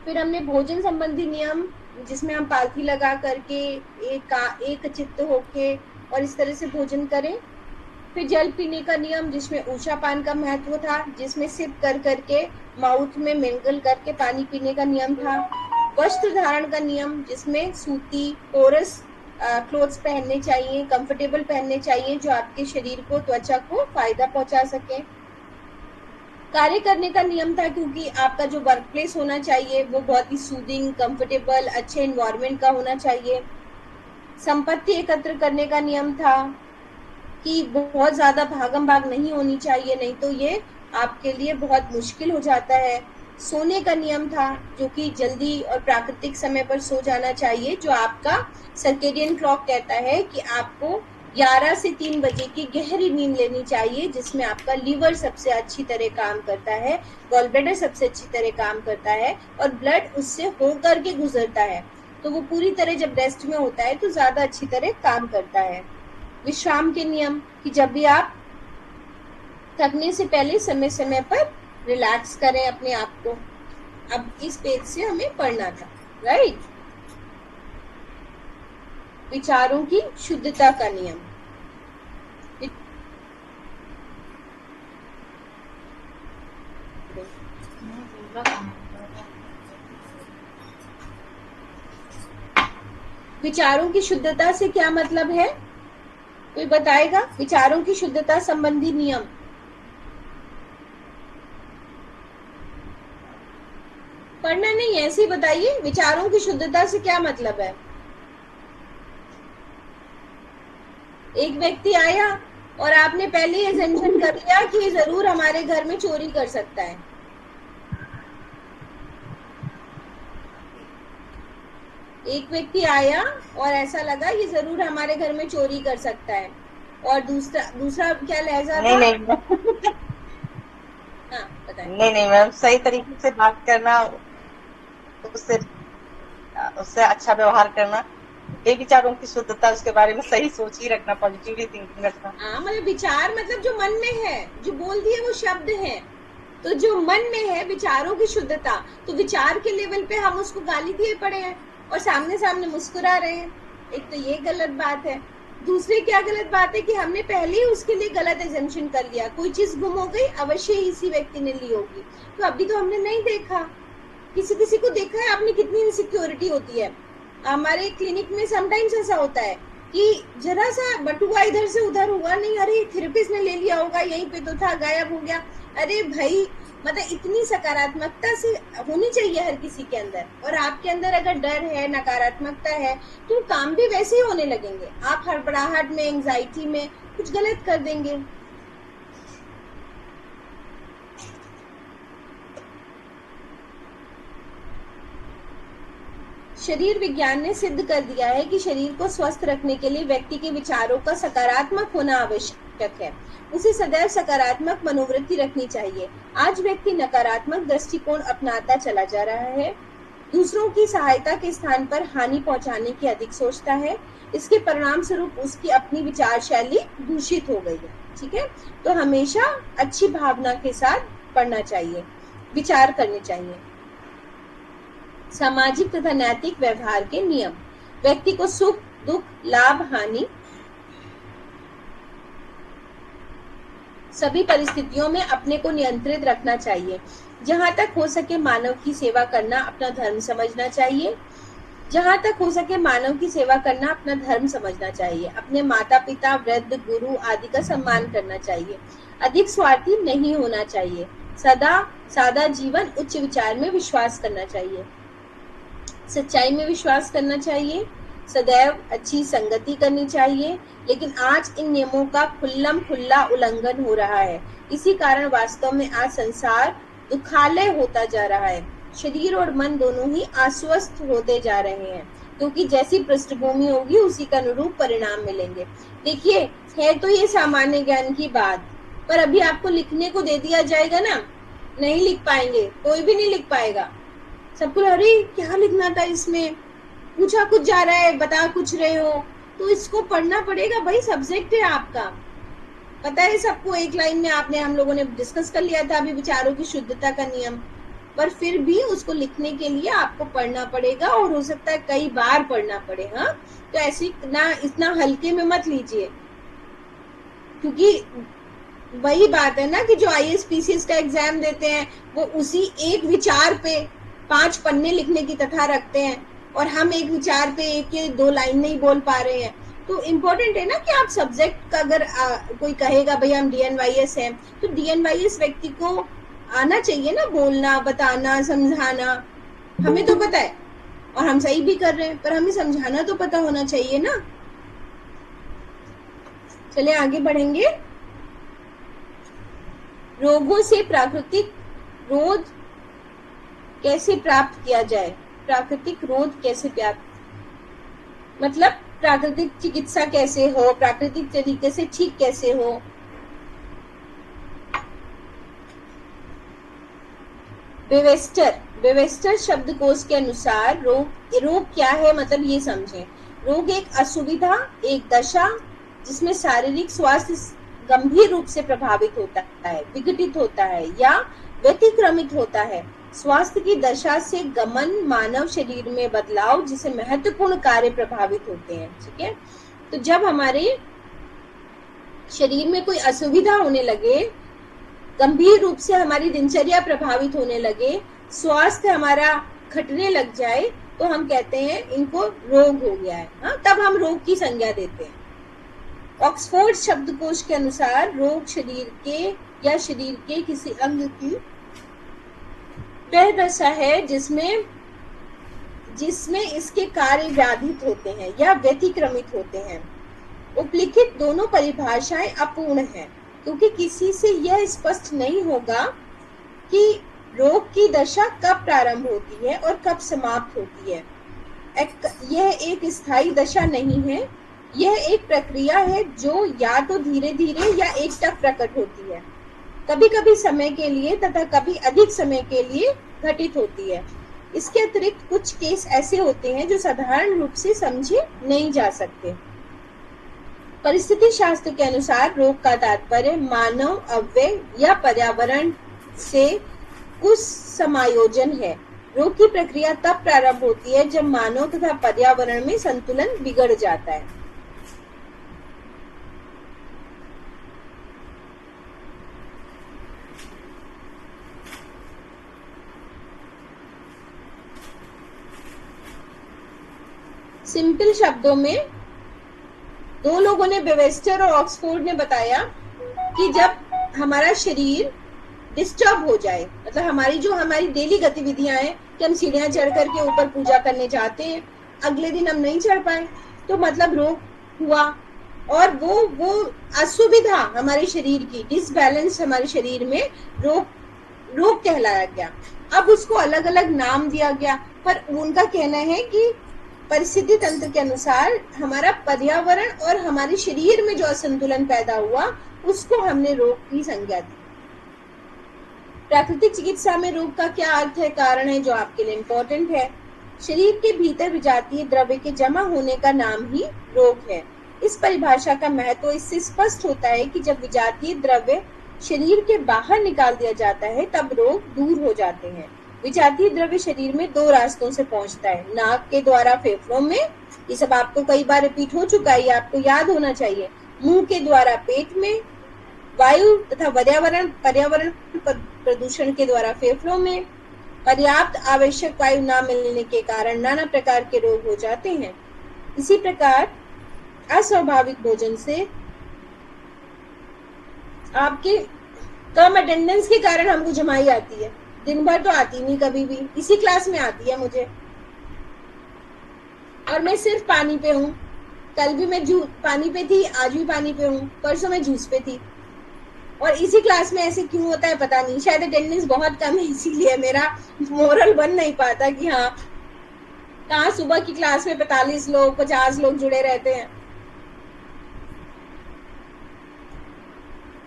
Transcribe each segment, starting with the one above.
फिर हमने भोजन संबंधी नियम, जिसमें हम पालथी लगा करके एक चित्त होके और इस तरह से भोजन करें। फिर जल पीने का नियम, जिसमें ऊषा पान का महत्व था, जिसमें सिप कर करके माउथ में मिंगल करके पानी पीने का नियम था। वस्त्र धारण का नियम, जिसमें सूती पोरस क्लोथ्स पहनने चाहिए, कंफर्टेबल पहनने चाहिए, जो आपके शरीर को, त्वचा को फायदा पहुंचा सके। कार्य करने का नियम था, क्योंकि आपका जो वर्क प्लेस होना चाहिए वो बहुत ही सूदिंग, कंफर्टेबल, अच्छे एनवायरनमेंट का होना चाहिए। संपत्ति एकत्र करने का नियम था कि बहुत ज्यादा भागम भाग नहीं होनी चाहिए, नहीं तो ये आपके लिए बहुत मुश्किल हो जाता है। सोने का नियम था, जो कि जल्दी और प्राकृतिक समय पर सो जाना चाहिए, जो आपका सर्केडियन क्लॉक कहता है कि आपको 11 से 3 बजे की गहरी नींद लेनी चाहिए, जिसमें आपका लीवर सबसे अच्छी तरह काम करता है, गॉल ब्लैडर सबसे अच्छी तरह काम करता है और ब्लड उससे होकर के गुजरता है। तो वो पूरी तरह जब रेस्ट में होता है तो ज्यादा अच्छी तरह काम करता है। विश्राम के नियम, कि जब भी आप थकने से पहले समय समय पर रिलैक्स करें अपने आप को। अब इस पेज से हमें पढ़ना था, राइट। विचारों की शुद्धता का नियम। विचारों की शुद्धता से क्या मतलब है, कोई बताएगा? विचारों की शुद्धता संबंधी नियम। पढ़ना नहीं, ऐसे ही बताइए, विचारों की शुद्धता से क्या मतलब है। एक व्यक्ति आया और आपने पहले ही अजम्पशन कर लिया कि ये जरूर हमारे घर में चोरी कर सकता है। एक व्यक्ति आया और ऐसा लगा ये जरूर हमारे घर में चोरी कर सकता है, और दूसरा क्या लहजा नहीं था? नहीं हाँ बताएं। नहीं नहीं मैम, सही तरीके से बात करना, उससे उससे अच्छा व्यवहार करना, ये विचारों की शुद्धता, उसके बारे में सही सोच ही रखना, पॉजिटिवली थिंकिंग रखना। हाँ, मतलब विचार मतलब जो मन में है, जो बोल दिए वो शब्द है, तो जो मन में है विचारों की शुद्धता, तो विचार के लेवल पे हम उसको गाली दिए पड़े हैं और सामने सामने मुस्कुरा रहे हैं। एक तो ये गलत बात है। दूसरी क्या गलत बात है कि हमने पहले ही उसके लिए गलत एजम्पशन कर लिया, कोई चीज गुम हो गई, अवश्य ही इसी व्यक्ति ने ली होगी। तो अभी तो हमने नहीं देखा, किसी किसी को देखा है आपने कितनी इनसिक्योरिटी होती है। हमारे क्लिनिक में समटाइम्स ऐसा होता है कि जरा सा बटुआ इधर से उधर हुआ, नहीं अरे थेरेपिस्ट ने ले लिया होगा, यहीं पे तो था, गायब हो गया। अरे भाई, मतलब इतनी सकारात्मकता से होनी चाहिए हर किसी के अंदर, और आपके अंदर अगर डर है, नकारात्मकता है, तो काम भी वैसे ही होने लगेंगे। आप हड़बड़ाहट में, एंजाइटी में कुछ गलत कर देंगे। शरीर विज्ञान ने सिद्ध कर दिया है कि शरीर को स्वस्थ रखने के लिए व्यक्ति के विचारों का सकारात्मक होना आवश्यक है। उसे सदैव सकारात्मक मनोवृत्ति रखनी चाहिए। आज व्यक्ति नकारात्मक दृष्टिकोण अपनाता चला जा रहा है, दूसरों की सहायता के स्थान पर हानि पहुंचाने की अधिक सोचता है। इसके परिणाम स्वरूप उसकी अपनी विचार शैली दूषित हो गई है। ठीक है, तो हमेशा अच्छी भावना के साथ पढ़ना चाहिए, विचार करने चाहिए। सामाजिक तथा नैतिक व्यवहार के नियम। व्यक्ति को सुख दुख, लाभ हानि सभी परिस्थितियों में अपने को नियंत्रित रखना चाहिए। जहां तक हो सके मानव की सेवा करना अपना धर्म समझना चाहिए। जहां तक हो सके मानव की सेवा करना अपना धर्म समझना चाहिए। अपने माता पिता, वृद्ध, गुरु आदि का सम्मान करना चाहिए। अधिक स्वार्थी नहीं होना चाहिए। सदा सादा जीवन, उच्च विचार में विश्वास करना चाहिए। सच्चाई में विश्वास करना चाहिए। सदैव अच्छी संगति करनी चाहिए। लेकिन आज इन नियमों का खुल्लम खुल्ला उल्लंघन हो रहा है। इसी कारण वास्तव में आज संसार दुखालय होता जा रहा है। शरीर और मन दोनों ही अस्वस्थ होते जा रहे हैं, क्योंकि जैसी पृष्ठभूमि होगी उसी का अनुरूप परिणाम मिलेंगे। देखिए, है तो ये सामान्य ज्ञान की बात, पर अभी आपको लिखने को दे दिया जाएगा ना, नहीं लिख पाएंगे, कोई भी नहीं लिख पाएगा। सबको अरे क्या लिखना था इसमें, पूछा कुछ जा रहा है, बता कुछ रहे हो, तो इसको पढ़ना पड़ेगा भाई, सब्जेक्ट है आपका। पता है सबको, एक लाइन में आपने, हम लोगों ने डिस्कस कर लिया था अभी विचारों की शुद्धता का नियम। पर फिर भी उसको लिखने के लिए आपको पढ़ना पड़ेगा और हो सकता है कई बार पढ़ना पड़े। हाँ, तो ऐसी ना इतना हल्के में मत लीजिए, क्योंकि वही बात है ना कि जो IAS PCS का एग्जाम देते हैं वो उसी एक विचार पे 5 पन्ने लिखने की तथा रखते हैं, और हम एक विचार पे 1 या 2 लाइन नहीं बोल पा रहे हैं। तो इम्पोर्टेंट है ना कि आप सब्जेक्ट का अगर कोई कहेगा भाई हम DNYS हैं, तो DNYS व्यक्ति को आना चाहिए ना, बोलना, बताना, समझाना। हमें तो पता है और हम सही भी कर रहे हैं, पर हमें समझाना तो पता होना चाहिए ना। चलिए आगे बढ़ेंगे। रोगों से प्राकृतिक रोध कैसे प्राप्त किया जाए? प्राकृतिक रोध कैसे प्राप्त, मतलब प्राकृतिक चिकित्सा कैसे हो, प्राकृतिक तरीके से ठीक कैसे हो? वेवेस्टर शब्दकोश के अनुसार रोग क्या है, मतलब ये समझें। रोग एक असुविधा, एक दशा जिसमें शारीरिक स्वास्थ्य गंभीर रूप से प्रभावित होता है, विघटित होता है या व्यतिक्रमित होता है। स्वास्थ्य की दशा से गमन मानव शरीर में बदलाव जिसे महत्वपूर्ण कार्य प्रभावित होते हैं। ठीक है, तो जब हमारे शरीर में कोई असुविधा होने लगे, गंभीर रूप से हमारी दिनचर्या प्रभावित होने लगे, स्वास्थ्य हमारा घटने लग जाए, तो हम कहते हैं इनको रोग हो गया है। हाँ, तब हम रोग की संज्ञा देते हैं। ऑक्सफोर्ड शब्दकोश के अनुसार रोग शरीर के या शरीर के किसी अंग की वह दशा है जिसमें इसके कार्य व्याधित होते हैं या व्यतिक्रमित होते हैं। उपलिखित दोनों परिभाषाएं अपूर्ण हैं, क्योंकि किसी से यह स्पष्ट नहीं होगा कि रोग की दशा कब प्रारंभ होती है और कब समाप्त होती है। यह एक स्थायी दशा नहीं है, यह एक प्रक्रिया है जो या तो धीरे धीरे या एकटक प्रकट होती है, कभी कभी समय के लिए तथा कभी अधिक समय के लिए घटित होती है। इसके अतिरिक्त कुछ केस ऐसे होते हैं जो साधारण रूप से समझे नहीं जा सकते। परिस्थिति शास्त्र के अनुसार रोग का तात्पर्य मानव अव्यय या पर्यावरण से कुछ समायोजन है। रोग की प्रक्रिया तब प्रारंभ होती है जब मानव तथा पर्यावरण में संतुलन बिगड़ जाता है। सिंपल शब्दों में दो लोगों ने, बेवेस्टर और ऑक्सफोर्ड ने बताया कि जब हमारा शरीर डिस्टर्ब हो जाए, मतलब हमारी डेली गतिविधियां हैं कि हम सीढ़ियां चढ़ करके ऊपर पूजा करने जाते हैं, अगले दिन हम नहीं चढ़ पाए, तो मतलब रोग हुआ। और वो असुविधा हमारे शरीर की, डिसबैलेंस हमारे शरीर में रोग कहलाया गया। अब उसको अलग अलग नाम दिया गया, पर उनका कहना है कि परिस्थिति तंत्र के अनुसार हमारा पर्यावरण और हमारे शरीर में जो असंतुलन पैदा हुआ उसको हमने रोग की संज्ञा दी। प्राकृतिक चिकित्सा में रोग का क्या अर्थ है, कारण है, जो आपके लिए इम्पोर्टेंट है। शरीर के भीतर विजातीय द्रव्य के जमा होने का नाम ही रोग है। इस परिभाषा का महत्व इससे स्पष्ट होता है कि जब विजातीय द्रव्य शरीर के बाहर निकाल दिया जाता है तब रोग दूर हो जाते हैं। विजातीय द्रव्य शरीर में 2 रास्तों से पहुंचता है, नाक के द्वारा फेफड़ों में, ये सब आपको कई बार रिपीट हो चुका है, ये आपको याद होना चाहिए। मुंह के द्वारा पेट में, वायु तथा पर्यावरण प्रदूषण के द्वारा फेफड़ों में। पर्याप्त आवश्यक वायु न मिलने के कारण नाना प्रकार के रोग हो जाते हैं। इसी प्रकार अस्वाभाविक भोजन से, आपके कम अटेंडेंस के कारण हमको जमाई आती है, दिन भर तो आती नहीं, कभी भी इसी क्लास में आती है मुझे, और मैं सिर्फ पानी पे हूँ। कल भी मैं पानी पे थी, आज भी पानी पे हूँ, परसों मैं जूस पे थी। और इसी क्लास में ऐसे क्यों होता है पता नहीं, शायद अटेंडेंस बहुत कम है इसीलिए मेरा मोरल बन नहीं पाता कि हाँ, कहाँ सुबह की क्लास में 45 लोग 50 लोग जुड़े रहते हैं।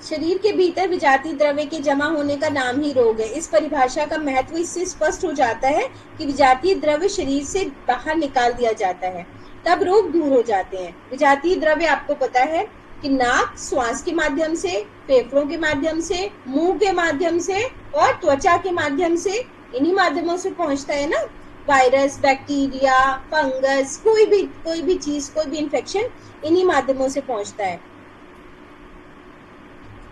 शरीर के भीतर विजातीय द्रव्य के जमा होने का नाम ही रोग है। इस परिभाषा का महत्व इससे स्पष्ट हो जाता है कि विजातीय द्रव्य शरीर से बाहर निकाल दिया जाता है तब रोग दूर हो जाते हैं। विजातीय द्रव्य आपको पता है कि नाक, श्वास के माध्यम से, फेफड़ों के माध्यम से, मुंह के माध्यम से और त्वचा के माध्यम से इन्हीं माध्यमों से पहुंचता है ना, वायरस, बैक्टीरिया, फंगस, कोई भी चीज, कोई भी इन्फेक्शन इन्हीं माध्यमों से पहुंचता है।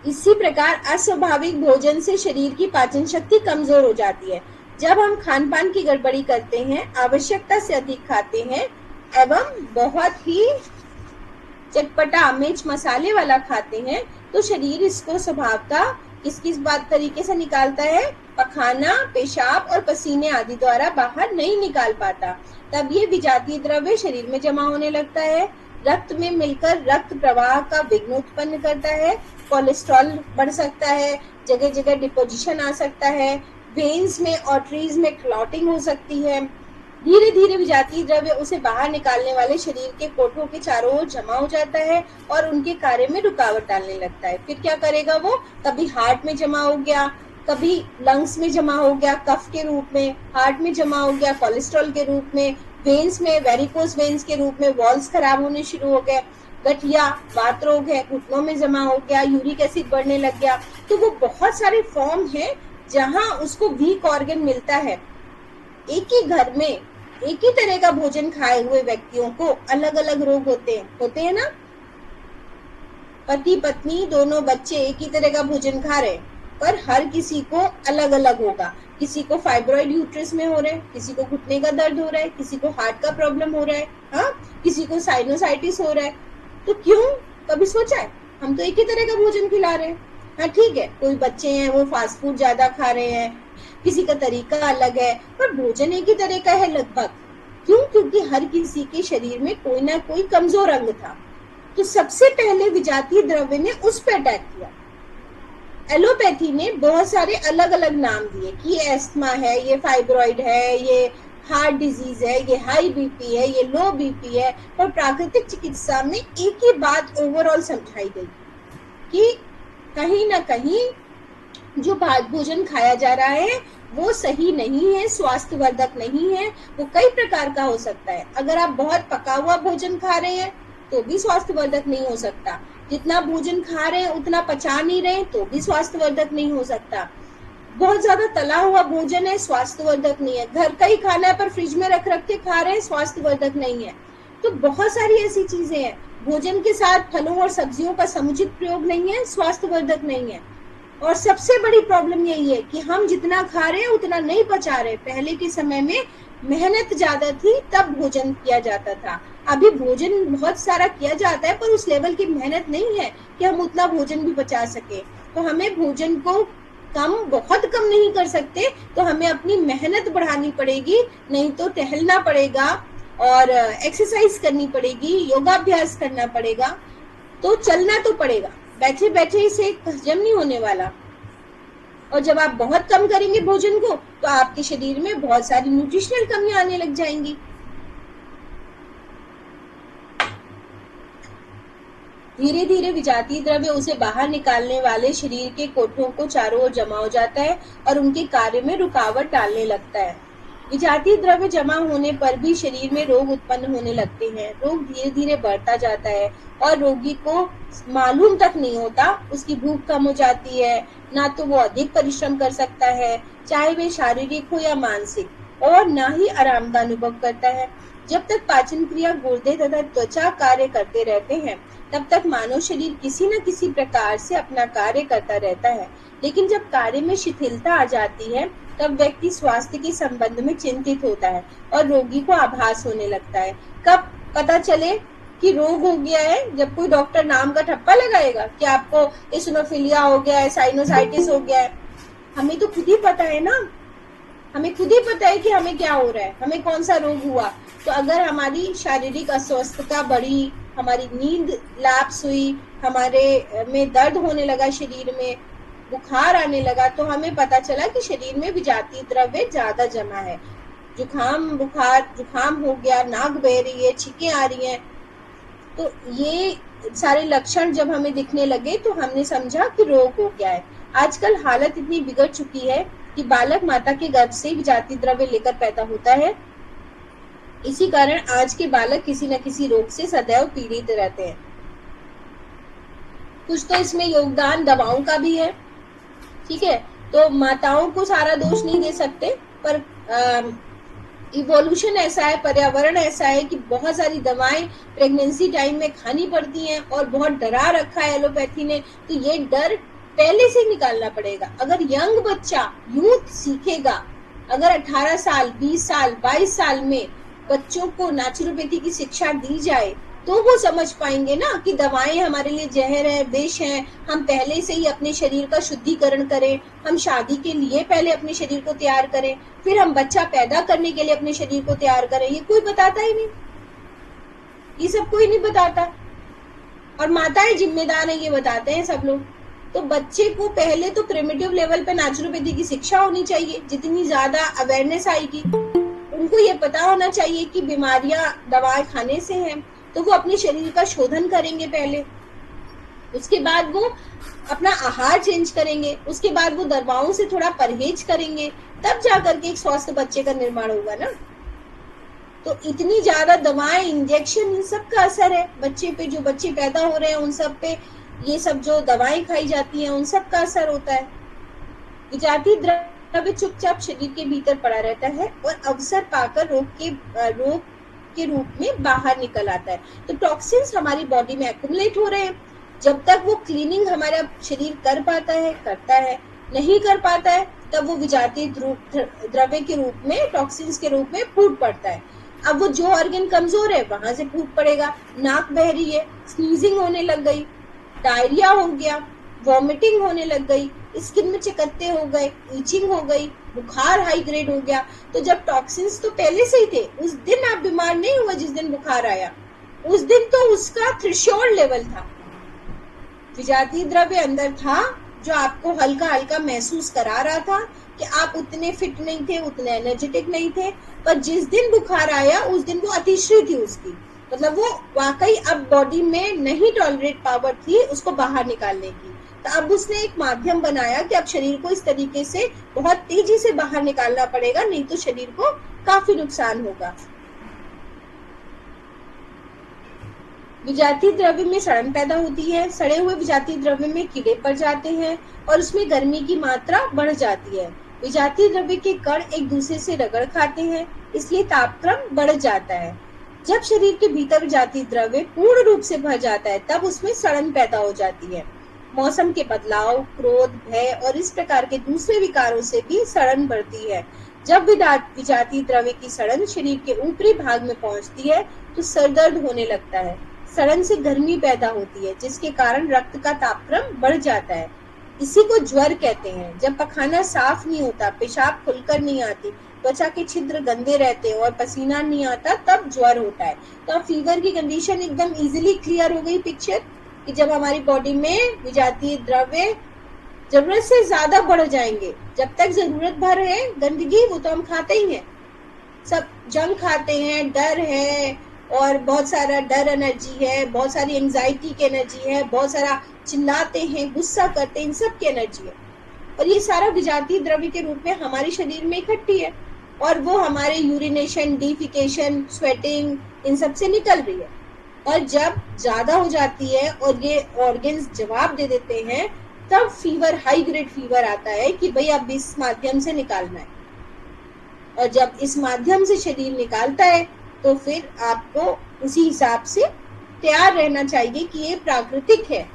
इसी प्रकार अस्वाभाविक भोजन से शरीर की पाचन शक्ति कमजोर हो जाती है। जब हम खान पान की गड़बड़ी करते हैं, आवश्यकता से अधिक खाते हैं एवं बहुत ही चटपटा मिर्च मसाले वाला खाते हैं, तो शरीर इसको स्वभावतः किस बात तरीके से निकालता है, पखाना, पेशाब और पसीने आदि द्वारा बाहर नहीं निकाल पाता। तब ये विजातीय द्रव्य शरीर में जमा होने लगता है, रक्त में मिलकर रक्त प्रवाह का विघ्न उत्पन्न करता है, कोलेस्ट्रॉल बढ़ सकता है, जगह जगह डिपोजिशन आ सकता है, वेन्स में, आर्टरीज में क्लॉटिंग हो सकती है। धीरे धीरे विजातीय द्रव्य उसे बाहर निकालने वाले शरीर के कोठों के चारों ओर जमा हो जाता है और उनके कार्य में रुकावट डालने लगता है। फिर क्या करेगा वो, कभी हार्ट में जमा हो गया, कभी लंग्स में जमा हो गया कफ के रूप में, हार्ट में जमा हो गया कोलेस्ट्रॉल के रूप में, वेन्स में वेरिकोस वेन्स के रूप में, वॉल्स खराब होने शुरू हो गए, गठिया वात रोग है, घुटनों में जमा हो गया, यूरिक एसिड बढ़ने लग गया। तो वो बहुत सारे फॉर्म है जहां उसको वीक ऑर्गन मिलता है। एक ही घर में एक ही तरह का भोजन खाए हुए व्यक्तियों को अलग अलग रोग होते हैं ना। पति पत्नी दोनों बच्चे एक ही तरह का भोजन खा रहे, पर हर किसी को अलग अलग होगा। किसी को फाइब्रॉइड यूट्रस में हो रहा है, किसी को घुटने का दर्द हो रहा है, किसी को हार्ट का प्रॉब्लम हो रहा है, हाँ, किसी को साइनोसाइटिस हो रहा है। तो क्यों, कभी सोचा है? हम तो एक ही तरह का भोजन खिला रहे हैं। हाँ ठीक है, कोई बच्चे हैं वो फास्ट फूड ज्यादा खा रहे हैं, किसी का तरीका अलग है, पर भोजन एक ही तरह का है लगभग। क्यों? क्योंकि हर किसी के शरीर में कोई ना कोई कमजोर अंग था। तो सबसे पहले विजातीय द्रव्य ने उस पर अटैक किया। एलोपैथी ने बहुत सारे अलग अलग नाम दिए कि ये एस्थमा है, ये फाइब्रॉइड है, ये हार्ट डिजीज है, ये हाई बीपी है, ये लो बीपी है। और प्राकृतिक चिकित्सा में एक ही बात ओवरऑल समझाई गई कि कहीं ना कहीं जो भोजन खाया जा रहा है वो सही नहीं है, स्वास्थ्यवर्धक नहीं है। वो कई प्रकार का हो सकता है। अगर आप बहुत पका हुआ भोजन खा रहे हैं तो भी स्वास्थ्यवर्धक नहीं हो सकता। जितना भोजन खा रहे हैं उतना पचा नहीं रहे तो भी स्वास्थ्यवर्धक नहीं हो सकता। बहुत ज्यादा तला हुआ भोजन है, स्वास्थ्यवर्धक नहीं है। घर का ही खाना है पर फ्रिज में रख के खा रहे हैं, स्वास्थ्यवर्धक नहीं है। तो बहुत सारी ऐसी चीजें हैं। भोजन के साथ फलों और सब्जियों का समुचित प्रयोग नहीं है, स्वास्थ्यवर्धक नहीं है। और सबसे बड़ी प्रॉब्लम यही है कि हम जितना खा रहे हैं उतना नहीं पचा रहे। पहले के समय में मेहनत ज्यादा थी तब भोजन किया जाता था। अभी भोजन बहुत सारा किया जाता है पर उस लेवल की मेहनत नहीं है कि हम उतना भोजन भी पचा सके। तो हमें भोजन को बहुत कम नहीं कर सकते, तो हमें अपनी मेहनत बढ़ानी पड़ेगी, नहीं तो टहलना पड़ेगा और एक्सरसाइज करनी पड़ेगी, योगाभ्यास करना पड़ेगा। तो चलना तो पड़ेगा, बैठे बैठे इसे हजम नहीं होने वाला। और जब आप बहुत कम करेंगे भोजन को तो आपके शरीर में बहुत सारी न्यूट्रिशनल कमियां आने लग जाएंगी। धीरे धीरे विजातीय द्रव्य उसे बाहर निकालने वाले शरीर के कोठों को चारों ओर जमा हो जाता है और उनके कार्य में रुकावट डालने लगता है। विजातीय द्रव्य जमा होने पर भी शरीर में रोग उत्पन्न होने लगते हैं। रोग धीरे धीरे बढ़ता जाता है और रोगी को मालूम तक नहीं होता। उसकी भूख कम हो जाती है, ना तो वो अधिक परिश्रम कर सकता है, चाहे वे शारीरिक हो या मानसिक, और ना ही आराम का अनुभव करता है। जब तक पाचन क्रिया, गुर्दे तथा त्वचा कार्य करते रहते हैं तब तक मानव शरीर किसी न किसी प्रकार से अपना कार्य करता रहता है। लेकिन जब कार्य में शिथिलता आ जाती है तब व्यक्ति स्वास्थ्य के संबंध में चिंतित होता है और रोगी को आभास होने लगता है। कब पता चले कि रोग हो गया है? जब कोई डॉक्टर नाम का ठप्पा लगाएगा कि आपको इसिनोफिलिया हो गया है, साइनोसाइटिस हो गया है। हमें तो खुद ही पता है ना, हमें खुद ही पता है कि हमें क्या हो रहा है, हमें कौन सा रोग हुआ। तो अगर हमारी शारीरिक अस्वस्थता बढ़ी, हमारी नींद लैप्स हुई, हमारे में दर्द होने लगा, शरीर में बुखार आने लगा, तो हमें पता चला कि शरीर में विजातीय द्रव्य ज्यादा जमा है। जुकाम हो गया, नाक बह रही है, छींकें आ रही हैं। तो ये सारे लक्षण जब हमें दिखने लगे तो हमने समझा कि रोग हो गया है। आजकल हालत इतनी बिगड़ चुकी है कि बालक माता के गर्भ से विजातीय द्रव्य लेकर पैदा होता है। इसी कारण आज के बालक किसी न किसी रोग से सदैव पीड़ित रहते हैं। कुछ तो इसमें योगदान दवाओं का भी है, ठीक है। तो माताओं को सारा दोष नहीं दे सकते, पर इवोल्यूशन ऐसा है, पर्यावरण ऐसा है कि बहुत सारी दवाएं प्रेगनेंसी टाइम में खानी पड़ती हैं और बहुत डरा रखा है एलोपैथी ने, तो ये डर पहले से निकालना पड़ेगा। अगर यंग बच्चा यूथ सीखेगा, अगर 18 साल 20 साल 22 साल में बच्चों को नेचुरोपैथी की शिक्षा दी जाए तो वो समझ पाएंगे ना कि दवाएं हमारे लिए जहर है, विष है। हम पहले से ही अपने शरीर का शुद्धिकरण करें, हम शादी के लिए पहले अपने शरीर को तैयार करें, फिर हम बच्चा पैदा करने के लिए अपने शरीर को तैयार करें। ये कोई बताता ही नहीं, ये सब कोई नहीं बताता, और माताएं जिम्मेदार है ये बताते हैं सब लोग। तो बच्चे को पहले तो प्रिमिटिव लेवल पे नेचुरोपैथी की शिक्षा होनी चाहिए। जितनी ज्यादा अवेयरनेस आएगी, उनको ये पता होना चाहिए कि बीमारियां दवाएं खाने से हैं, तो वो अपने शरीर का शोधन करेंगे पहले, उसके बाद वो अपना आहार चेंज करेंगे, उसके बाद वो दवाओं से थोड़ा परहेज करेंगे, तब जाकर के एक स्वस्थ बच्चे का निर्माण होगा ना। तो इतनी ज्यादा दवाएं, इंजेक्शन, इन सब का असर है बच्चे पे, जो बच्चे पैदा हो रहे हैं उन सब पे ये सब जो दवाएं खाई जाती हैं उन सब का असर होता है। विजातीय द्रव्य चुपचाप शरीर के भीतर पड़ा रहता है और अवसर पाकर रोग के रूप में बाहर निकल आता है। तो टॉक्सिन्स हमारी बॉडी में एक्युमुलेट हो रहे हैं, जब तक वो क्लीनिंग हमारा शरीर कर पाता है, करता है, नहीं कर पाता है तब वो विजातीय द्रव्य के रूप में, टॉक्सिन्स के रूप में फूट पड़ता है। अब वो जो ऑर्गन कमजोर है वहां से फूट पड़ेगा। नाक बह रही है, स्नीजिंग होने लग गई, डायरिया हो गया, वॉमिटिंग होने लग गई, स्किन में चकत्ते हो गए, ईचिंग हो गई, बुखार हाई ग्रेड हो गया। तो जब टॉक्सिन्स तो पहले से ही थे, उस दिन आप बीमार नहीं हुआ जिस दिन बुखार आया, उस दिन तो उसका थ्रेशोल्ड लेवल था, विजातीय द्रव्य अंदर था जो आपको हल्का हल्का महसूस करा रहा था कि आप उतने फिट नहीं थे, उतने एनर्जेटिक नहीं थे। पर जिस दिन बुखार आया उस दिन वो अतिश्री थी उसकी, मतलब वो वाकई अब बॉडी में नहीं टॉलरेट पावर थी उसको बाहर निकालने की। तो अब उसने एक माध्यम बनाया कि अब शरीर को इस तरीके से बहुत तेजी से बाहर निकालना पड़ेगा, नहीं तो शरीर को काफी नुकसान होगा। विजातीय द्रव्य में सड़न पैदा होती है, सड़े हुए विजातीय द्रव्य में कीड़े पड़ जाते हैं और उसमें गर्मी की मात्रा बढ़ जाती है। विजातीय द्रव्य के कण एक दूसरे से रगड़ खाते हैं, इसलिए तापक्रम बढ़ जाता है। जब शरीर के भीतर विजातीय द्रव्य पूर्ण रूप से भर जाता है तब उसमें सड़न पैदा हो जाती है। मौसम के बदलाव, क्रोध, भय और इस प्रकार के दूसरे विकारों से भी सड़न बढ़ती है। जब विजातीय द्रव्य की सड़न शरीर के ऊपरी भाग में पहुंचती है तो सरदर्द होने लगता है। सड़न से गर्मी पैदा होती है जिसके कारण रक्त का तापक्रम बढ़ जाता है। इसी को ज्वर कहते हैं। जब पखाना साफ नहीं होता, पेशाब खुलकर नहीं आती, त्वचा के छिद्र गंदे रहते हैं और पसीना नहीं आता, तब ज्वर होता है। तो अब फीवर की कंडीशन एकदम इजीली क्लियर हो गई पिक्चर कि जब हमारी बॉडी में विजातीय द्रव्य जरूरत से ज्यादा बढ़ जाएंगे। जब तक जरूरत भर है गंदगी वो तो हम खाते ही हैं, सब जंक खाते हैं, डर है और बहुत सारा डर एनर्जी है, बहुत सारी एंजाइटी की एनर्जी है, बहुत सारा चिल्लाते हैं, गुस्सा करते हैं, इन सब की एनर्जी है। और ये सारा विजातीय द्रव्य के रूप में हमारे शरीर में इकट्ठी है और वो हमारे यूरिनेशन, डिफिकेशन, स्वेटिंग, इन सब से निकल रही है। और जब ज्यादा हो जाती है और ये ऑर्गन्स जवाब दे देते हैं तब फीवर, हाई ग्रेड फीवर आता है कि भाई अब इस माध्यम से निकालना है। और जब इस माध्यम से शरीर निकालता है तो फिर आपको उसी हिसाब से तैयार रहना चाहिए कि ये प्राकृतिक है।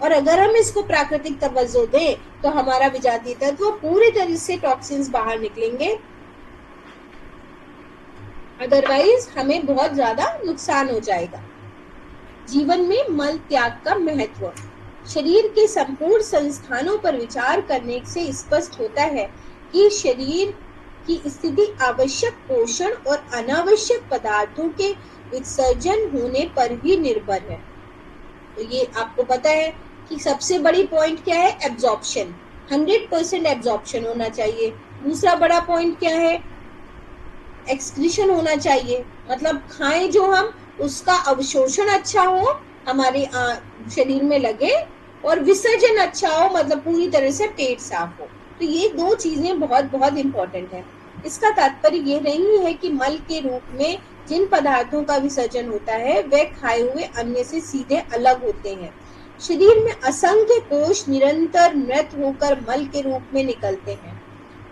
और अगर हम इसको प्राकृतिक तवज्जो दें तो हमारा विजातीय तत्व पूरी तरह से टॉक्सिन्स बाहर निकलेंगे, अदरवाइज हमें बहुत ज्यादा नुकसान हो जाएगा। जीवन में मल त्याग का महत्व। शरीर के संपूर्ण संस्थानों पर विचार करने से स्पष्ट होता है कि शरीर की स्थिति आवश्यक पोषण और अनावश्यक पदार्थों के विसर्जन होने पर ही निर्भर है। तो ये आपको पता है कि सबसे बड़ी पॉइंट क्या है? एब्जॉर्प्शन। 100% एब्जॉर्प्शन होना चाहिए। दूसरा बड़ा पॉइंट क्या है? एक्सक्रीशन होना चाहिए, मतलब खाएं जो हम, उसका अवशोषण अच्छा हो, हमारे शरीर में लगे, और विसर्जन अच्छा हो, मतलब पूरी तरह से पेट साफ हो। तो ये दो चीजें बहुत बहुत इंपॉर्टेंट है। इसका तात्पर्य ये नहीं है कि मल के रूप में जिन पदार्थों का विसर्जन होता है वे खाए हुए अन्न से सीधे अलग होते हैं। शरीर में असंख्य कोश निरंतर मृत होकर मल के रूप में निकलते हैं।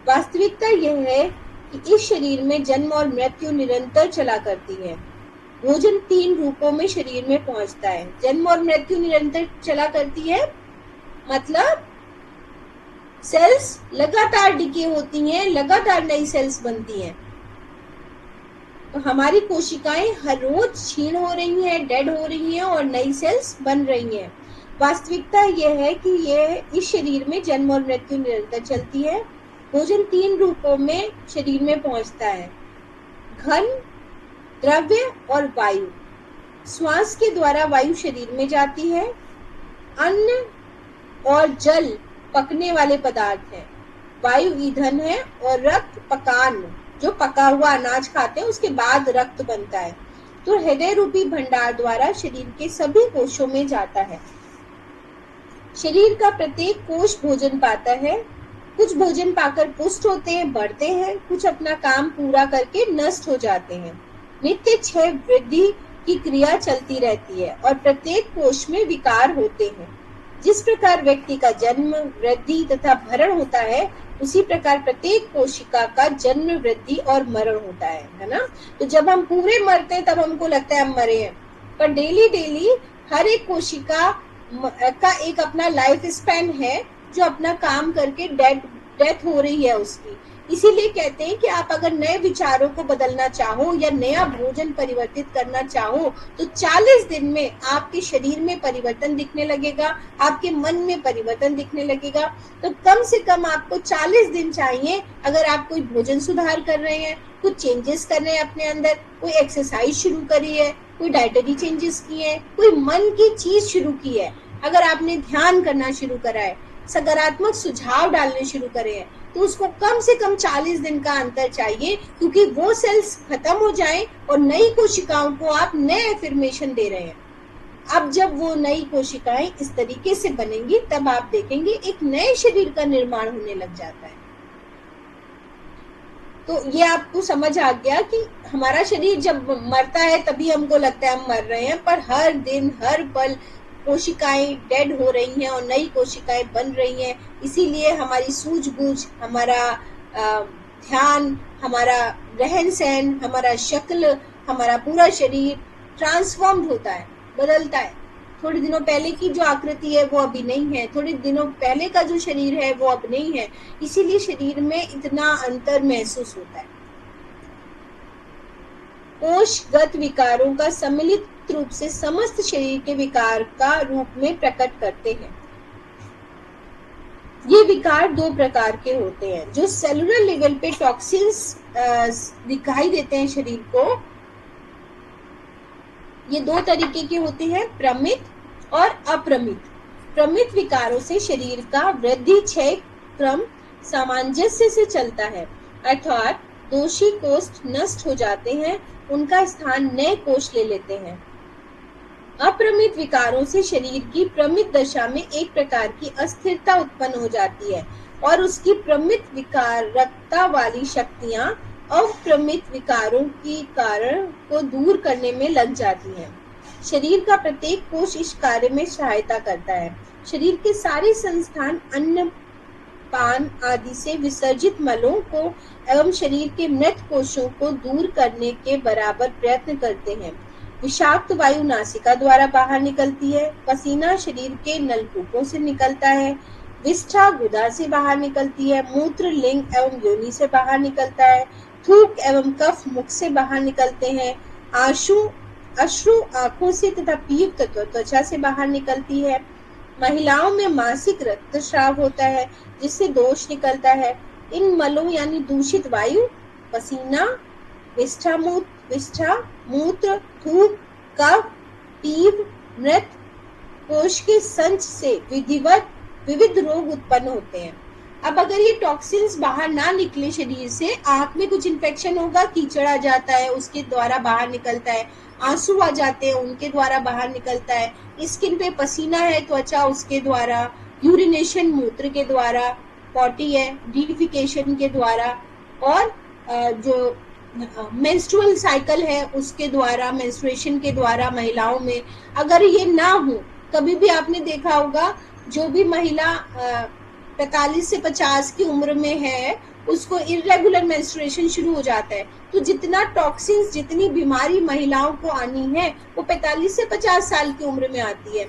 वास्तविकता यह है कि इस शरीर में जन्म और मृत्यु निरंतर चला करती है। भोजन 3 रूपों में शरीर में पहुंचता है। जन्म और मृत्यु निरंतर चला करती है मतलब सेल्स लगातार डिके होती हैं, लगातार नई सेल्स बनती हैं। तो हमारी कोशिकाएं हर रोज क्षीण हो रही हैं, डेड हो रही हैं और नई सेल्स बन रही हैं। वास्तविकता यह है कि यह इस शरीर में जन्म और मृत्यु निरंतर चलती है। भोजन 3 रूपों में शरीर में पहुंचता है, घन, द्रव्य और वायु। श्वास के द्वारा वायु शरीर में जाती है। अन्न और जल पकने वाले पदार्थ हैं, वायु ईंधन है और रक्त पकान, जो पका हुआ अनाज खाते हैं उसके बाद रक्त बनता है। तो हृदय रूपी भंडार द्वारा शरीर के सभी कोशों में जाता है। शरीर का प्रत्येक कोश भोजन पाता है। कुछ भोजन पाकर पुष्ट होते हैं, बढ़ते हैं, कुछ अपना काम पूरा करके नष्ट हो जाते हैं। नित्य क्षय वृद्धि की क्रिया चलती रहती है और प्रत्येक कोश में विकार होते हैं। जिस प्रकार व्यक्ति का जन्म, वृद्धि तथा भरण होता है, उसी प्रकार प्रत्येक कोशिका का जन्म, वृद्धि और मरण होता है ना। तो जब हम पूरे मरते हैं तब हमको लगता है हम मरे हैं, पर डेली हर एक कोशिका का एक अपना लाइफ स्पैन है जो अपना काम करके डेथ हो रही है उसकी। इसीलिए कहते हैं कि आप अगर नए विचारों को बदलना चाहो या नया भोजन परिवर्तित करना चाहो तो 40 दिन में आपके शरीर में परिवर्तन दिखने लगेगा, आपके मन में परिवर्तन दिखने लगेगा। तो कम से कम आपको 40 दिन चाहिए। अगर आप कोई भोजन सुधार कर रहे हैं, कुछ चेंजेस कर रहे हैं अपने अंदर, कोई एक्सरसाइज शुरू करी है, कोई डाइटरी चेंजेस किए हैं, कोई मन की चीज शुरू की है, अगर आपने ध्यान करना शुरू करा है, सकारात्मक सुझाव डालने शुरू करे हैं, तो उसको कम से कम 40 दिन का अंतर चाहिए, क्योंकि वो सेल्स खत्म हो जाएं और नई कोशिकाओं को आप नए एफर्मेशन दे रहे हैं। अब जब वो नई कोशिकाएं इस तरीके से बनेंगी तब आप देखेंगे एक नए शरीर का निर्माण होने लग जाता है। तो ये आपको समझ आ गया कि हमारा शरीर जब मरता है तभी हमको लगता है हम मर रहे हैं, पर हर दिन हर पल कोशिकाएं डेड हो रही हैं और नई कोशिकाएं बन रही हैं। इसीलिए हमारी सूझबूझ, हमारा ध्यान, हमारा रहन सहन, हमारा शक्ल, हमारा पूरा शरीर ट्रांसफॉर्म्ड होता है, बदलता है। थोड़े दिनों पहले की जो आकृति है वो अभी नहीं है, थोड़े दिनों पहले का जो शरीर है वो अब नहीं है। इसीलिए शरीर में इतना अंतर महसूस होता है। कोशगत विकारों का सम्मिलित रूप से समस्त शरीर के विकार का रूप में प्रकट करते हैं। ये विकार 2 प्रकार के होते हैं। जो सेलुलर लेवल पे टॉक्सिन्स दिखाई देते हैं शरीर को, ये 2 तरीके के होते हैं, प्रमित और अप्रमित। प्रमित विकारों से शरीर का वृद्धि क्षय क्रम सामंजस्य से चलता है, अर्थात दोषी कोष नष्ट हो जाते हैं, उनका स्थान नए कोष ले लेते हैं। अप्रमित विकारों से शरीर की प्रमित दशा में एक प्रकार की अस्थिरता उत्पन्न हो जाती है और उसकी प्रमित विकारकता वाली शक्तियां अप्रमित विकारों की कारण को दूर करने में लग जाती हैं। शरीर का प्रत्येक कोष इस कार्य में सहायता करता है। शरीर के सारे संस्थान अन्न, पान आदि से विसर्जित मलों को एवं शरीर के मृत कोषों को दूर करने के बराबर प्रयत्न करते हैं। विषाक्त वायु नासिका द्वारा बाहर निकलती है, पसीना शरीर के नलकूपों से निकलता है, विष्ठा गुदा से बाहर निकलती है, मूत्र लिंग एवं योनि से बाहर निकलता है, थूक एवं कफ मुख से बाहर निकलते हैं, अश्रु आंखों से तथा पीप त्वचा से बाहर निकलती है। महिलाओं में मासिक रक्तस्राव होता है जिससे दोष निकलता है। इन मलों यानी दूषित वायु, पसीना, विष्ठा, मूत्र, थूक, कफ, पीप, मृत कोश के संच से विविध रोग उत्पन्न होते हैं। अब अगर ये टॉक्सिन्स बाहर ना निकले शरीर से, आंख में कुछ इन्फेक्शन होगा, कीचड़ आ जाता है, उसके द्वारा बाहर निकलता है, आंसू आ जाते हैं, उनके द्वारा बाहर निकलता है, स्किन पे पसीना है, त्वचा, उसके द्वारा, यूरिनेशन मूत्र के द्वारा, पॉटी है डिफिकेशन के द्वारा, और जो मेंस्ट्रुअल साइकिल है उसके द्वारा, मेंस्ट्रुएशन के द्वारा महिलाओं में। अगर ये ना हो, कभी भी आपने देखा होगा जो भी महिला 45 से 50 की उम्र में है उसको इरेगुलर मेंस्ट्रुएशन शुरू हो जाता है। तो जितना टॉक्सिन्स, जितनी बीमारी महिलाओं को आनी है वो 45 से 50 साल की उम्र में आती है।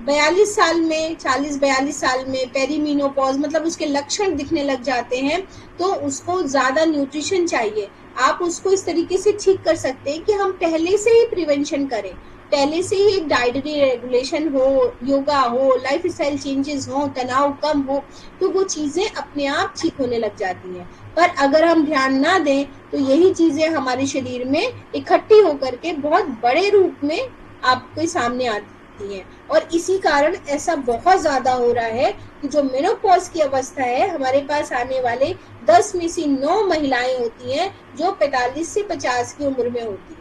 42 साल में, 40-42 साल में पेरीमीनोपॉज मतलब उसके लक्षण दिखने लग जाते हैं, तो उसको ज्यादा न्यूट्रिशन चाहिए। आप उसको इस तरीके से ठीक कर सकते हैं कि हम पहले से ही प्रिवेंशन करें, पहले से ही एक डाइटरी रेगुलेशन हो, योगा हो, लाइफ स्टाइल चेंजेस हो, तनाव कम हो, तो वो चीजें अपने आप ठीक होने लग जाती हैं। पर अगर हम ध्यान ना दें तो यही चीजें हमारे शरीर में इकट्ठी होकर के बहुत बड़े रूप में आपके सामने आती हैं। और इसी कारण ऐसा बहुत ज्यादा हो रहा है कि जो मेनोपॉज की अवस्था है, हमारे पास आने वाले 10 में से 9 महिलाएं होती हैं जो 45 से 50 की उम्र में होती है।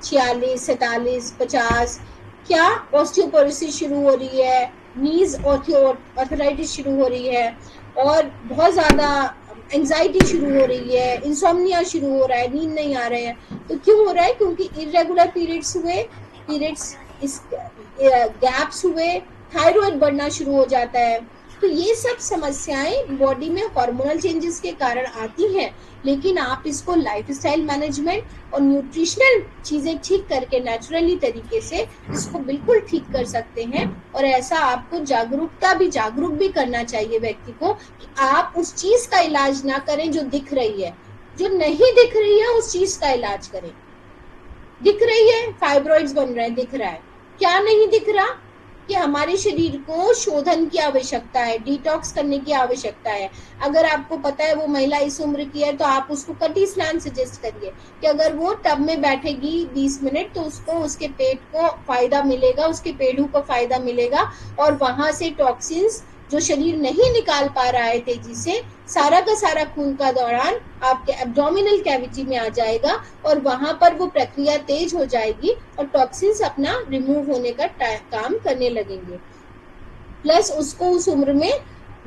46, 47, 50 क्या ऑस्टियोपोरोसिस शुरू हो रही है, नीज ऑर्थराइटिस शुरू हो रही है, और बहुत ज्यादा एंजाइटी शुरू हो रही है, इंसोम्निया शुरू हो रहा है, नींद नहीं आ रहे हैं। तो क्यों हो रहा है? क्योंकि इरेगुलर पीरियड्स हुए, पीरियड्स गैप्स हुए, थायराइड बढ़ना शुरू हो जाता है। तो ये सब समस्याएं बॉडी में हार्मोनल चेंजेस के कारण आती हैं, लेकिन आप इसको लाइफस्टाइल मैनेजमेंट और न्यूट्रिशनल चीजें ठीक करके नेचुरली तरीके से इसको बिल्कुल ठीक कर सकते हैं। और ऐसा आपको जागरूक भी करना चाहिए व्यक्ति को कि आप उस चीज का इलाज ना करें जो दिख रही है, जो नहीं दिख रही है उस चीज का इलाज करें। दिख रही है फाइब्रॉइड्स बन रहे हैं, दिख रहा है, क्या नहीं दिख रहा कि हमारे शरीर को शोधन की आवश्यकता है, डिटॉक्स करने की आवश्यकता है। अगर आपको पता है वो महिला इस उम्र की है तो आप उसको कटी स्नान सजेस्ट करिए कि अगर वो टब में बैठेगी 20 मिनट तो उसको उसके पेट को फायदा मिलेगा, उसके पेड़ू को फायदा मिलेगा, और वहां से टॉक्सिन्स जो शरीर नहीं निकाल पा रहा है तेजी से, सारा का सारा खून का दौरान आपके एब्डोमिनल कैविटी में आ जाएगा और वहां पर वो प्रक्रिया तेज हो जाएगी और टॉक्सिन्स अपना रिमूव होने का काम करने लगेंगे। प्लस उसको उस उम्र में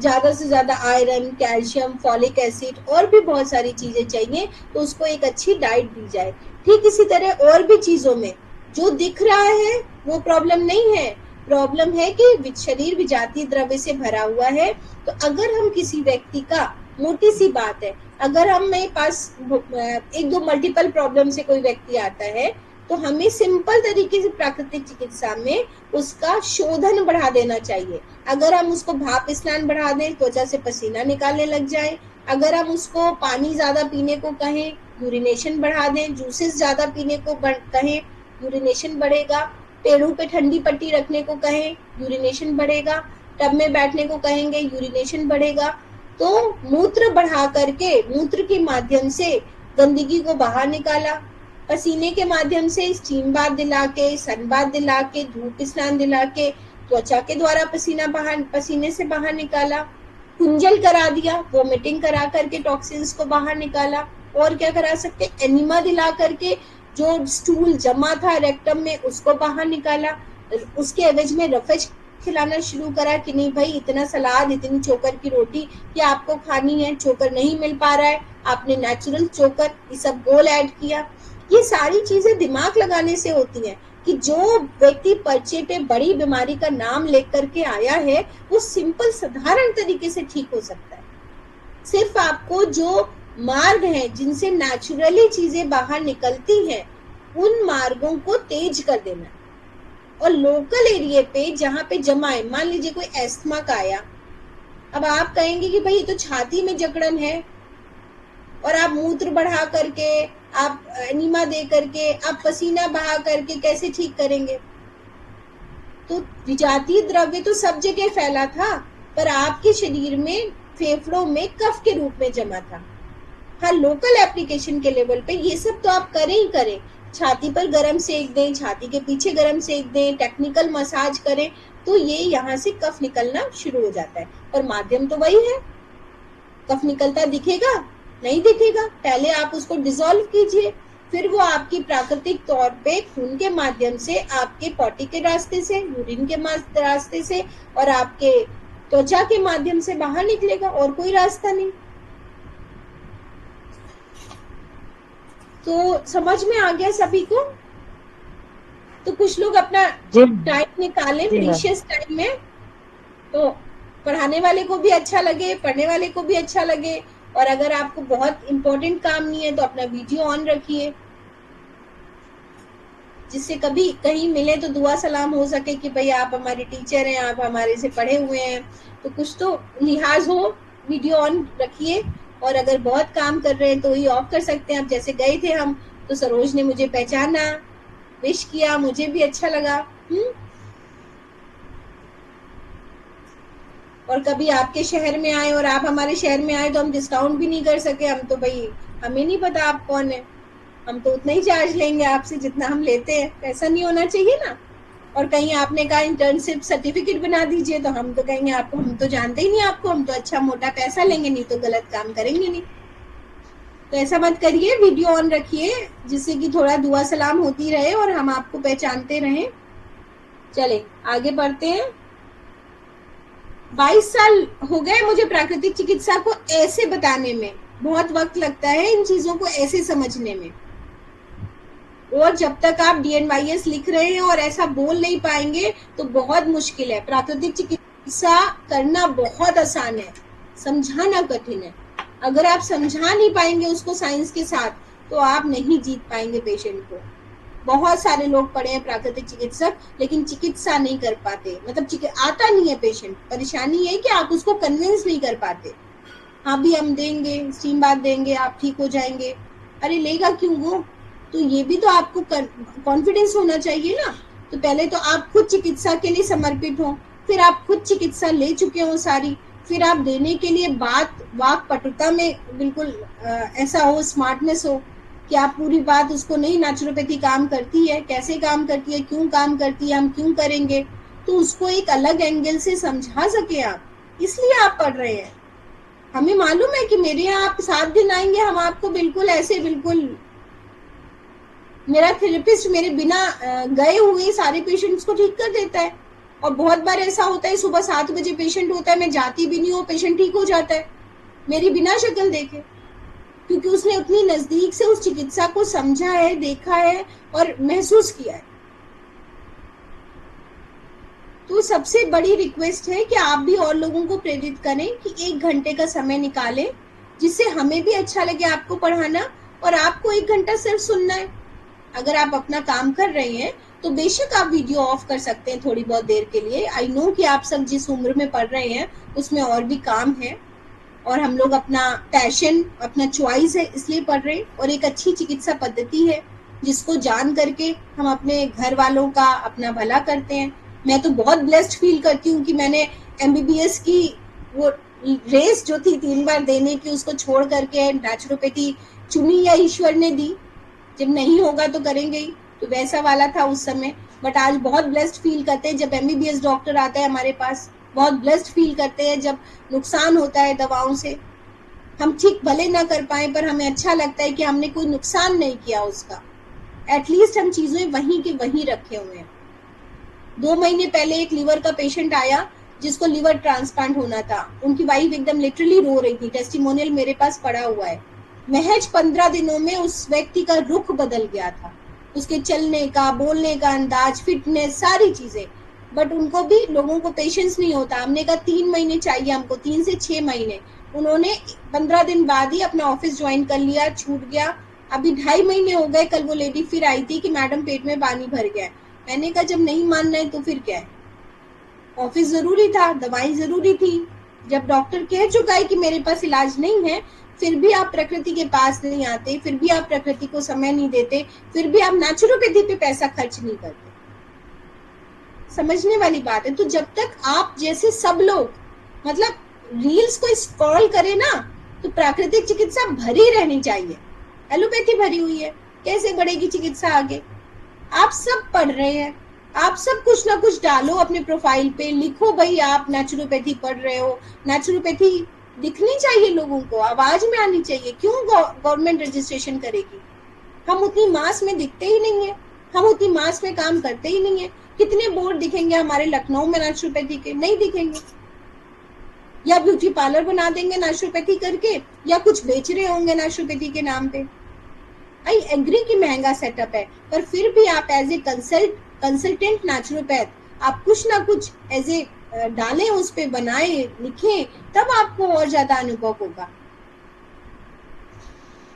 ज्यादा से ज्यादा आयरन, कैल्शियम, फॉलिक एसिड और भी बहुत सारी चीजें चाहिए, तो उसको एक अच्छी डाइट दी जाए। ठीक इसी तरह और भी चीजों में जो दिख रहा है वो प्रॉब्लम नहीं है, प्रॉब्लम है कि शरीर विजातीय द्रव्य से भरा हुआ है। तो अगर हम किसी व्यक्ति का, मोटी सी बात है, अगर हम मेरे पास 1-2 मल्टीपल प्रॉब्लम से कोई व्यक्ति आता है तो हमें सिंपल तरीके से प्राकृतिक चिकित्सा में उसका शोधन बढ़ा देना चाहिए। अगर हम उसको भाप स्नान बढ़ा दें, त्वचा से पसीना निकालने लग जाए, अगर हम उसको पानी ज्यादा पीने को कहें, यूरिनेशन बढ़ा दें, जूसेस ज्यादा पीने को कहें, यूरिनेशन बढ़ेगा, पेड़ों पे ठंडी पट्टी रखने को कहें, यूरिनेशन बढ़ेगा, टब में बैठने को कहेंगे, यूरिनेशन बढ़ेगा। तो मूत्र बढ़ा करके, मूत्र के माध्यम से गंदगी को बाहर निकाला, पसीने के माध्यम से स्टीम बाथ दिला के, सन बाथ दिला के, धूप स्नान दिला के, त्वचा के द्वारा पसीने से बाहर निकाला, कुंजल करा दिया, वोमिटिंग करा करके टॉक्सिन्स को बाहर निकाला। और क्या करा सकते? एनिमा दिला करके जो स्टूल जमा था रेक्टम में उसको बाहर निकाला। उसके एवज में रफेज खिलाना शुरू करा कि नहीं भाई, इतना सलाद, इतनी चोकर की रोटी ये आपको खानी है, चोकर नहीं मिल पा रहा है, आपने नेचुरल चोकर ये सब गोल ऐड किया। ये सारी चीजें दिमाग लगाने से होती हैं कि जो व्यक्ति पर्चे पे बड़ी बीमारी का नाम लेकर के आया है वो सिंपल साधारण तरीके से ठीक हो सकता है। सिर्फ आपको जो मार्ग हैं जिनसे नेचुरली चीजें बाहर निकलती हैं उन मार्गों को तेज कर देना। और लोकल एरिया पे जहाँ पे जमा है, मान लीजिए कोई एस्थमा का आया, अब आप कहेंगे कि भाई तो छाती में जकड़न है और आप मूत्र बढ़ा करके, आप एनीमा दे करके, आप पसीना बहा करके कैसे ठीक करेंगे? तो विजातीय द्रव्य तो सब जगह फैला था पर आपके शरीर में फेफड़ों में कफ के रूप में जमा था। हाँ, लोकल एप्लीकेशन के लेवल पे ये सब तो आप करें ही करें, छाती पर गरम सेक दें, छाती के पीछे गरम सेक दें, टेक्निकल मसाज करें, तो ये यहाँ से कफ निकलना शुरू हो जाता है। पर माध्यम तो वही है, कफ निकलता दिखेगा? नहीं दिखेगा। पहले आप उसको डिसॉल्व कीजिए, फिर वो आपकी प्राकृतिक तौर पे खून के माध्यम से, आपके पॉटी के रास्ते से, यूरिन के रास्ते से और आपके त्वचा के माध्यम से बाहर निकलेगा, और कोई रास्ता नहीं। तो समझ में आ गया सभी को? तो कुछ लोग अपना टाइम निकालें प्रीशियस टाइम में, तो पढ़ाने वाले को भी अच्छा लगे, पढ़ने वाले को भी अच्छा लगे, और अगर आपको बहुत इम्पोर्टेंट काम नहीं है तो अपना वीडियो ऑन रखिए, जिससे कभी कहीं मिले तो दुआ सलाम हो सके कि भाई आप हमारे टीचर हैं, आप हमारे से पढ़े हुए हैं, तो कुछ तो लिहाज हो। वीडियो ऑन रखिए, और अगर बहुत काम कर रहे हैं तो ही ऑफ कर सकते हैं। अब जैसे गए थे हम, तो सरोज ने मुझे पहचाना, विश किया, मुझे भी अच्छा लगा। और कभी आपके शहर में आए और आप हमारे शहर में आए तो हम डिस्काउंट भी नहीं कर सके। हम तो भाई, हमें नहीं पता आप कौन है, हम तो उतना ही चार्ज लेंगे आपसे जितना हम लेते हैं। ऐसा नहीं होना चाहिए ना। और कहीं आपने कहा इंटर्नशिप सर्टिफिकेट बना दीजिए, तो हम तो कहेंगे आपको, हम तो जानते ही नहीं आपको, हम तो अच्छा मोटा पैसा लेंगे, नहीं तो गलत काम करेंगे नहीं। तो ऐसा मत करिए, वीडियो ऑन रखिए, जिससे कि थोड़ा दुआ सलाम होती रहे और हम आपको पहचानते रहें। चले आगे बढ़ते हैं। 22 साल हो गए मुझे प्राकृतिक चिकित्सा को ऐसे बताने में। बहुत वक्त लगता है इन चीजों को ऐसे समझने में, और जब तक आप DNYS लिख रहे हैं और ऐसा बोल नहीं पाएंगे तो बहुत मुश्किल है। प्राकृतिक चिकित्सा करना बहुत आसान है, समझाना कठिन है। अगर आप समझा नहीं पाएंगे उसको साइंस के साथ, तो आप नहीं जीत पाएंगे पेशेंट को। बहुत सारे लोग पढ़े हैं प्राकृतिक चिकित्सक, लेकिन चिकित्सा नहीं कर पाते, मतलब आता नहीं है पेशेंट। परेशानी है कि आप उसको कन्विंस नहीं कर पाते। हाँ भी हम देंगे, स्टीम बाथ देंगे, आप ठीक हो जाएंगे। अरे लेगा क्यों वो? तो ये भी तो आपको कॉन्फिडेंस होना चाहिए ना। तो पहले तो आप खुद चिकित्सा के लिए समर्पित हो, फिर आप खुद चिकित्सा ले चुके हो सारी, फिर आप देने के लिए बात वाक पटुता में बिल्कुल ऐसा हो, स्मार्टनेस हो कि आप पूरी बात उसको, नहीं नेचुरोपैथी काम करती है, कैसे काम करती है, क्यों काम करती है, हम क्यों करेंगे, तो उसको एक अलग एंगल से समझा सके आप, इसलिए आप पढ़ रहे हैं। हमें मालूम है कि मेरे यहाँ आप 7 दिन आएंगे, हम आपको बिल्कुल ऐसे, बिल्कुल मेरा थेरेपिस्ट मेरे बिना गए हुए सारे पेशेंट्स को ठीक कर देता है। और बहुत बार ऐसा होता है, सुबह 7 बजे पेशेंट होता है, मैं जाती भी नहीं हूँ, पेशेंट ठीक हो जाता है मेरी बिना शक्ल देखे, क्योंकि उसने उतनी नजदीक से उस चिकित्सा को समझा है, देखा है और महसूस किया है। तो सबसे बड़ी रिक्वेस्ट है कि आप भी और लोगों को प्रेरित करें कि 1 घंटे का समय निकालें, जिससे हमें भी अच्छा लगे आपको पढ़ाना, और आपको 1 घंटा सिर्फ सुनना है। अगर आप अपना काम कर रहे हैं तो बेशक आप वीडियो ऑफ कर सकते हैं थोड़ी बहुत देर के लिए। आई नो कि आप सब जिस उम्र में पढ़ रहे हैं उसमें और भी काम है, और हम लोग अपना पैशन, अपना चॉइस है इसलिए पढ़ रहे हैं, और एक अच्छी चिकित्सा पद्धति है जिसको जान करके हम अपने घर वालों का, अपना भला करते हैं। मैं तो बहुत ब्लेस्ड फील करती हूँ कि मैंने MBBS की वो रेस जो थी 3 बार देने की, उसको छोड़ करके नेचुरोपैथी चुनी, या ईश्वर ने दी, जब नहीं होगा तो करेंगे ही, तो वैसा वाला था उस समय। बट आज बहुत ब्लेस्ड फील करते हैं जब MBBS डॉक्टर आता है हमारे पास, बहुत ब्लेस्ड फील करते हैं जब नुकसान होता है दवाओं से। हम ठीक भले ना कर पाए, पर हमें अच्छा लगता है कि हमने कोई नुकसान नहीं किया उसका, एटलीस्ट हम चीजें वहीं के वहीं रखे हुए हैं। 2 महीने पहले एक लिवर का पेशेंट आया जिसको लिवर ट्रांसप्लांट होना था, उनकी वाइफ एकदम लिटरली रो रही थी, टेस्टिमोनियल मेरे पास पड़ा हुआ है। महज 15 दिनों में उस व्यक्ति का रुख बदल गया था, उसके चलने का, बोलने का अंदाज, फिटनेस, सारी चीजें। बट उनको भी, लोगों को पेशेंस नहीं होता। हमने कहा 3 महीने चाहिए हमको, 3 से 6 महीने। उन्होंने 15 दिन बाद ही अपना ऑफिस ज्वाइन कर लिया, छूट गया। अभी 2.5 महीने हो गए, कल वो लेडी फिर आई थी कि मैडम पेट में पानी भर गया है। मैंने कहा जब नहीं मान रहे तो फिर क्या है, ऑफिस जरूरी था, दवाई जरूरी थी। जब डॉक्टर कह चुका है कि मेरे पास इलाज नहीं है, फिर भी आप प्रकृति के पास नहीं आते, फिर भी आप प्रकृति को समय नहीं देते, फिर भी आप नेचुरोपैथी पे पैसा खर्च नहीं करते। समझने वाली बात है। तो जब तक आप जैसे सब लोग, मतलब रील्स को स्क्रॉल करें ना, तो प्राकृतिक चिकित्सा भरी रहनी चाहिए। एलोपैथी भरी हुई है, कैसे बढ़ेगी चिकित्सा आगे? आप सब पढ़ रहे हैं, आप सब कुछ ना कुछ डालो अपने प्रोफाइल पे, लिखो भाई आप नेचुरोपैथी पढ़ रहे हो। नेचुरोपैथी दिखनी चाहिए लोगों को, आवाज में आनी चाहिए। क्यों गवर्नमेंट रजिस्ट्रेशन करेगी? हम उतनी मास में दिखते ही नहीं है, हम उतनी मास में काम करते ही नहीं है। कितने बोर्ड दिखेंगे हमारे लखनऊ में नेचुरोपैथी के? नहीं दिखेंगे। या ब्यूटी पार्लर बना देंगे नेचुरोपैथी करके, या कुछ बेच रहे होंगे नेचुरोपैथी के नाम पे। आई एग्री कि महंगा सेटअप है, पर फिर भी आप एज ए कंसल्टेंट नेचुरोपैथ आप कुछ ना कुछ एज ए डालें, उस पे बनाएं, लिखें, तब आपको और ज्यादा अनुभव होगा।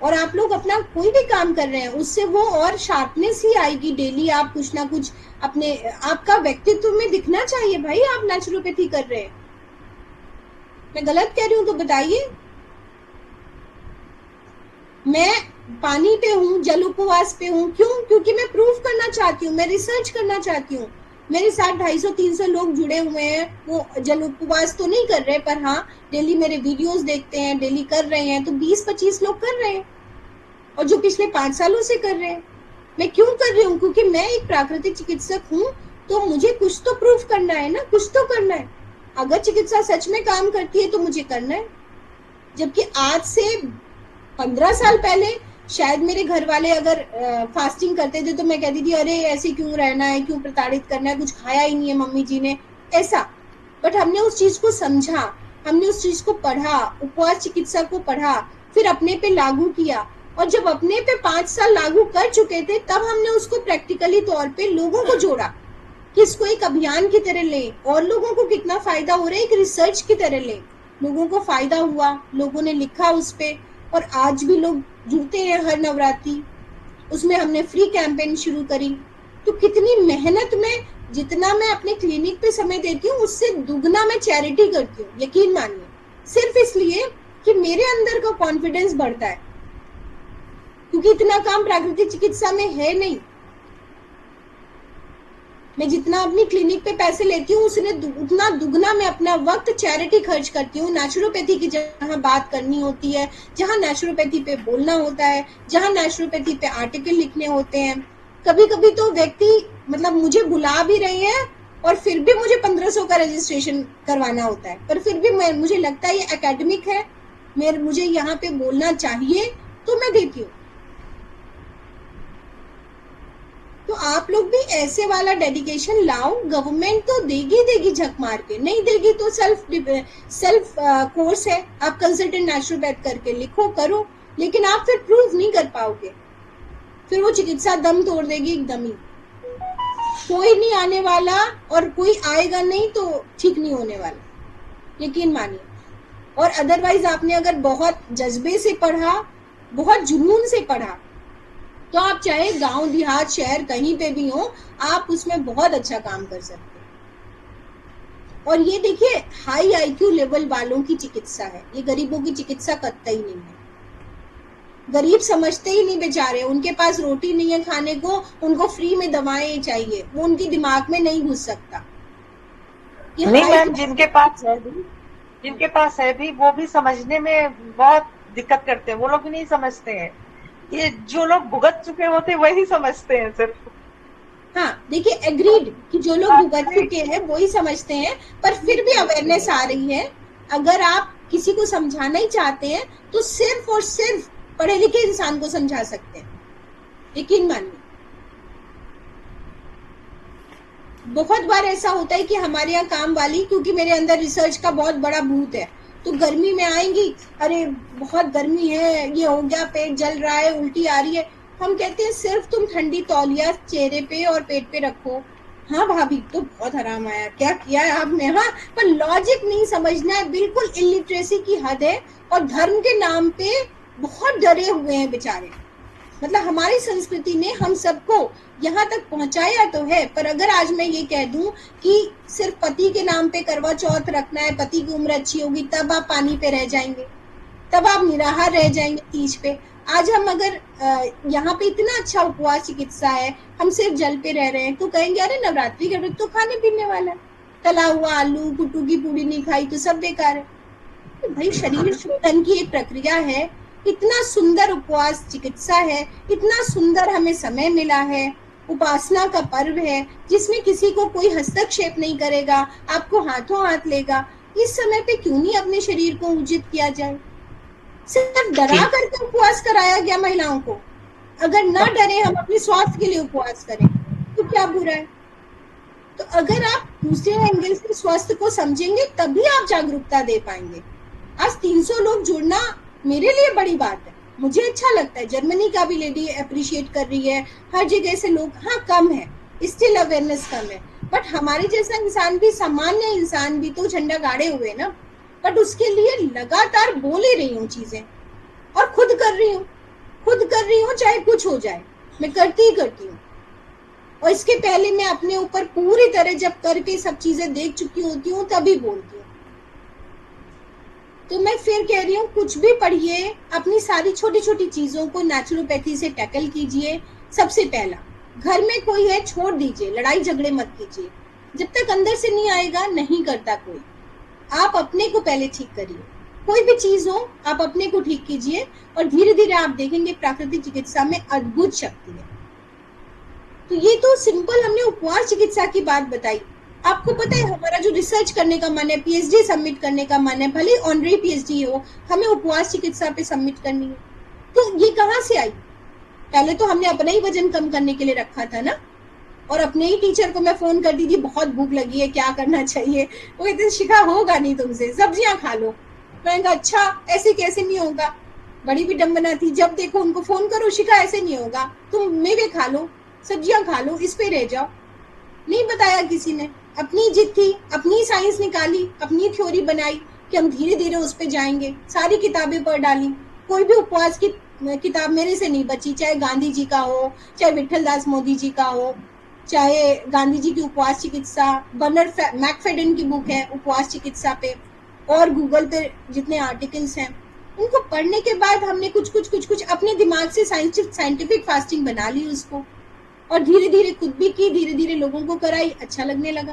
और आप लोग अपना कोई भी काम कर रहे हैं उससे वो और शार्पनेस ही आएगी। डेली आप कुछ ना कुछ अपने आपका व्यक्तित्व में दिखना चाहिए भाई। आप नेचुरोपैथी कर रहे हैं, मैं गलत कह रही हूँ तो बताइए। मैं पानी पे हूँ, जल उपवास पे हूँ, क्यों? क्योंकि मैं प्रूफ करना चाहती हूँ, मैं रिसर्च करना चाहती हूँ। मेरे साथ 250-300 लोग जुड़े हुए हैं, वो जल उपवास तो नहीं कर रहे, पर हाँ डेली मेरे वीडियोस देखते हैं, डेली कर रहे हैं, तो 20-25 लोग कर रहे हैं, और जो पिछले 5 सालों से कर रहे हैं। मैं क्यों कर रही हूँ? क्योंकि मैं एक प्राकृतिक चिकित्सक हूँ, तो मुझे कुछ तो प्रूफ करना है ना, कुछ तो करना है। अगर चिकित्सा सच में काम करती है तो मुझे करना है। जबकि आज से 15 साल पहले शायद मेरे घर वाले अगर फास्टिंग करते थे तो मैं कहती थी अरे ऐसे क्यों रहना है, क्यों प्रताड़ित करना है, कुछ खाया ही नहीं है मम्मी जी ने, ऐसा। बट हमने उस चीज को समझा, हमने उस चीज को पढ़ा, उपवास चिकित्सा को पढ़ा, फिर अपने पे लागू किया, और जब अपने पे 5 साल लागू कर चुके थे तब हमने उसको प्रैक्टिकली तौर पे लोगों को जोड़ा कि इसको एक अभियान की तरह ले, और लोगों को कितना फायदा हो रहा है, एक रिसर्च की तरह ले। लोगों को फायदा हुआ, लोगों ने लिखा उस पे, और आज भी लोग जुड़ते हैं हर नवरात्रि। उसमें हमने फ्री कैंपेन शुरू करी। तो कितनी मेहनत में, जितना मैं अपने क्लिनिक पे समय देती हूँ उससे दुगना मैं चैरिटी करती हूँ, यकीन मानिए, सिर्फ इसलिए कि मेरे अंदर का कॉन्फिडेंस बढ़ता है, क्योंकि इतना काम प्राकृतिक चिकित्सा में है नहीं। मैं जितना अपनी क्लिनिक पे पैसे लेती हूँ उसने उतना दुगना मैं अपना वक्त चैरिटी खर्च करती हूँ। नेचुरोपैथी की जहाँ बात करनी होती है, जहाँ नेचुरोपैथी पे बोलना होता है, जहाँ नेचुरोपैथी पे आर्टिकल लिखने होते हैं। कभी कभी तो व्यक्ति मतलब मुझे बुला भी रहे हैं और फिर भी मुझे 1500 का रजिस्ट्रेशन करवाना होता है, पर फिर भी मुझे लगता है ये एकेडमिक है, मुझे यहाँ पे बोलना चाहिए, तो मैं देती हूँ। तो आप लोग भी ऐसे वाला डेडिकेशन लाओ। गवर्नमेंट तो देगी झक मार के, नहीं देगी तो सेल्फ कोर्स है, आप कंसल्टेंट नेचुरोपैथ करके लिखो, करो, लेकिन आप फिर प्रूव नहीं कर पाओगे, फिर वो चिकित्सा दम तोड़ देगी एकदम ही। कोई नहीं आने वाला, और कोई आएगा नहीं तो ठीक नहीं होने वाला, यकीन मानिए। और अदरवाइज आपने अगर बहुत जज्बे से पढ़ा, बहुत जुनून से पढ़ा, तो आप चाहे गांव देहात शहर कहीं पे भी हो, आप उसमें बहुत अच्छा काम कर सकते हैं। और ये देखिए हाई आईक्यू लेवल वालों की चिकित्सा है, ये गरीबों की चिकित्सा कतई नहीं है। गरीब समझते ही नहीं बेचारे, उनके पास रोटी नहीं है खाने को, उनको फ्री में दवाएं चाहिए, वो उनकी दिमाग में नहीं घुस सकता। नहीं मैम, जिनके पास है भी वो भी समझने में बहुत दिक्कत करते हैं, वो लोग भी नहीं समझते हैं। ये जो लोग भुगत चुके होते वही समझते हैं सिर्फ। हाँ देखिए, एग्रीड कि जो लोग भुगत चुके हैं वो ही समझते हैं, पर फिर भी अवेयरनेस आ रही है। अगर आप किसी को समझाना ही चाहते हैं तो सिर्फ और सिर्फ पढ़े लिखे इंसान को समझा सकते हैं, यकीन मानिए। बहुत बार ऐसा होता है कि हमारे यहाँ काम वाली, क्योंकि मेरे अंदर रिसर्च का बहुत बड़ा भूत है, तो गर्मी में आएंगी, अरे बहुत गर्मी है, ये हो गया, पेट जल रहा है, उल्टी आ रही है। हम कहते हैं सिर्फ तुम ठंडी तौलिया चेहरे पे और पेट पे रखो। हाँ भाभी, तो बहुत आराम आया, क्या किया है आपने? हाँ, पर लॉजिक नहीं समझना है, बिल्कुल इलिटरेसी की हद है, और धर्म के नाम पे बहुत डरे हुए हैं बेचारे। मतलब हमारी संस्कृति ने हम सबको यहाँ तक पहुंचाया तो है, पर अगर आज मैं ये कह दूं कि सिर्फ पति के नाम पे करवा चौथ रखना है, पति की उम्र अच्छी होगी तब आप पानी पे रह जाएंगे, तब आप निराहार रह जाएंगे तीज पे। आज हम अगर यहाँ पे इतना अच्छा उपवास चिकित्सा है, हम सिर्फ जल पे रह रहे हैं, तो कहेंगे अरे नवरात्रि का व्रत तो खाने पीने वाला है, तला हुआ आलू कुट्टू की पूड़ी नहीं खाई तो सब बेकार है। तो भाई शरीर शुद्धन की एक प्रक्रिया है, इतना सुंदर उपवास चिकित्सा है, इतना सुंदर हमें समय मिला है, उपासना का पर्व है जिसमें किसी को कोई हस्तक्षेप नहीं करेगा, आपको हाथों हाथ लेगा। इस समय पे क्यों नहीं अपने शरीर को उचित किया जाए? सिर्फ डरा करके उपवास कराया गया महिलाओं को। अगर ना डरे, हम अपने स्वास्थ्य के लिए उपवास करें तो क्या बुरा है? तो अगर आप दूसरे एंगल से स्वास्थ्य को समझेंगे तभी आप जागरूकता दे पाएंगे। आज 300 लोग जुड़ना मेरे लिए बड़ी बात है, मुझे अच्छा लगता है। जर्मनी का भी लेडी अप्रिशिएट कर रही है, हर जगह से लोग, हाँ कम है, स्टिल अवेयरनेस कम है, बट हमारे जैसा इंसान भी, सामान्य इंसान भी तो झंडा गाड़े हुए ना, बट उसके लिए लगातार बोल ही रही हूँ चीजें और खुद कर रही हूँ। खुद कर रही हूँ, चाहे कुछ हो जाए, मैं करती ही करती हूँ। और इसके पहले मैं अपने ऊपर पूरी तरह जब करके सब चीजें देख चुकी होती हूँ तभी बोलती हूँ। तो मैं फिर कह रही हूँ, कुछ भी पढ़िए, अपनी सारी छोटी छोटी चीजों को नेचुरोपैथी से टैकल कीजिए। सबसे पहला, घर में कोई है छोड़ दीजिए, लड़ाई झगड़े मत कीजिए, जब तक अंदर से नहीं आएगा नहीं करता कोई। आप अपने को पहले ठीक करिए, कोई भी चीज हो आप अपने को ठीक कीजिए, और धीरे धीरे आप देखेंगे प्राकृतिक चिकित्सा में अद्भुत शक्ति है। तो ये तो सिंपल हमने उपवास चिकित्सा की बात बताई। आपको पता है हमारा जो रिसर्च करने का मन है, पीएचडी सबमिट करने का मन है, भले ऑनरी पीएचडी हो, हमें उपवास चिकित्सा पे सबमिट करनी है। तो ये कहाँ से आई? पहले तो हमने अपना ही वजन कम करने के लिए रखा था ना, और अपने ही टीचर को मैं फोन करती थी, बहुत भूख लगी है, क्या करना चाहिए? वो कहते शिखा होगा नहीं तुमसे, सब्जियां खा लो। मैंने कहा अच्छा, ऐसे कैसे नहीं होगा? बड़ी भी डम्बना थी, जब देखो उनको फोन करो, शिखा ऐसे नहीं होगा, तुम मेवे खा लो, सब्जियां खा लो, इस पे रह जाओ। नहीं बताया किसी ने, अपनी जिद थी, अपनी साइंस निकाली, अपनी थ्योरी बनाई कि हम धीरे धीरे उस पे जाएंगे, सारी किताबें पढ़ डाली। कोई भी उपवास की किताब मेरे से नहीं बची, चाहे गांधी जी का हो, चाहे विठल दास मोदी जी का हो, चाहे गांधी जी की उपवास चिकित्सा, बर्नर मैकफेडन की बुक है उपवास चिकित्सा पे, और गूगल पे जितने आर्टिकल्स हैं, उनको पढ़ने के बाद हमने कुछ कुछ कुछ कुछ अपने दिमाग से साइंटिफिक फास्टिंग बना ली उसको, और धीरे धीरे खुद भी की, धीरे धीरे लोगों को कराई, अच्छा लगने लगा।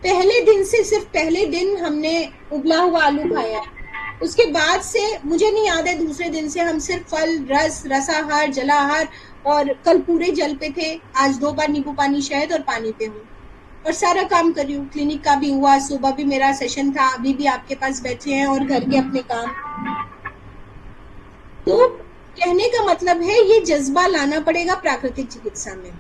पहले दिन से, सिर्फ पहले दिन हमने उबला हुआ आलू खाया, उसके बाद से मुझे नहीं याद है दूसरे दिन से हम सिर्फ फल, रस, रसाहार, जलाहार, और कल पूरे जल पे थे, आज 2 बार नींबू पानी, शहद और पानी पे हूँ, और सारा काम कर रही हूँ। क्लिनिक का भी हुआ, सुबह भी मेरा सेशन था, अभी भी आपके पास बैठे हैं, और घर के अपने काम। तो कहने का मतलब है ये जज्बा लाना पड़ेगा प्राकृतिक चिकित्सा में।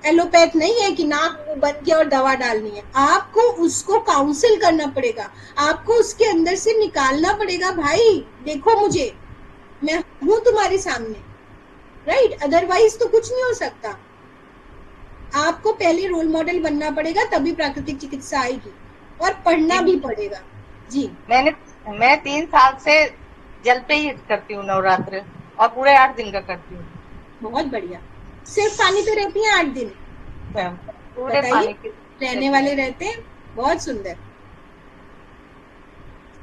एलोपैथ नहीं है कि नाक मुंह बंद किया और दवा डालनी है, आपको उसको काउंसिल करना पड़ेगा, आपको उसके अंदर से निकालना पड़ेगा, भाई देखो मुझे, मैं हूं तुम्हारे सामने, राइट? अदरवाइज तो कुछ नहीं हो सकता। आपको पहले रोल मॉडल बनना पड़ेगा, तभी प्राकृतिक चिकित्सा आएगी, और पढ़ना भी पड़ेगा। जी, मैं 3 साल से जल पे ही करती हूँ नवरात्र, और पूरे 8 दिन का करती हूँ। बहुत बढ़िया। सिर्फ पानी पे रहती हैं 8 दिन? पूरे पानी पे रहने वाले रहते हैं, बहुत सुंदर।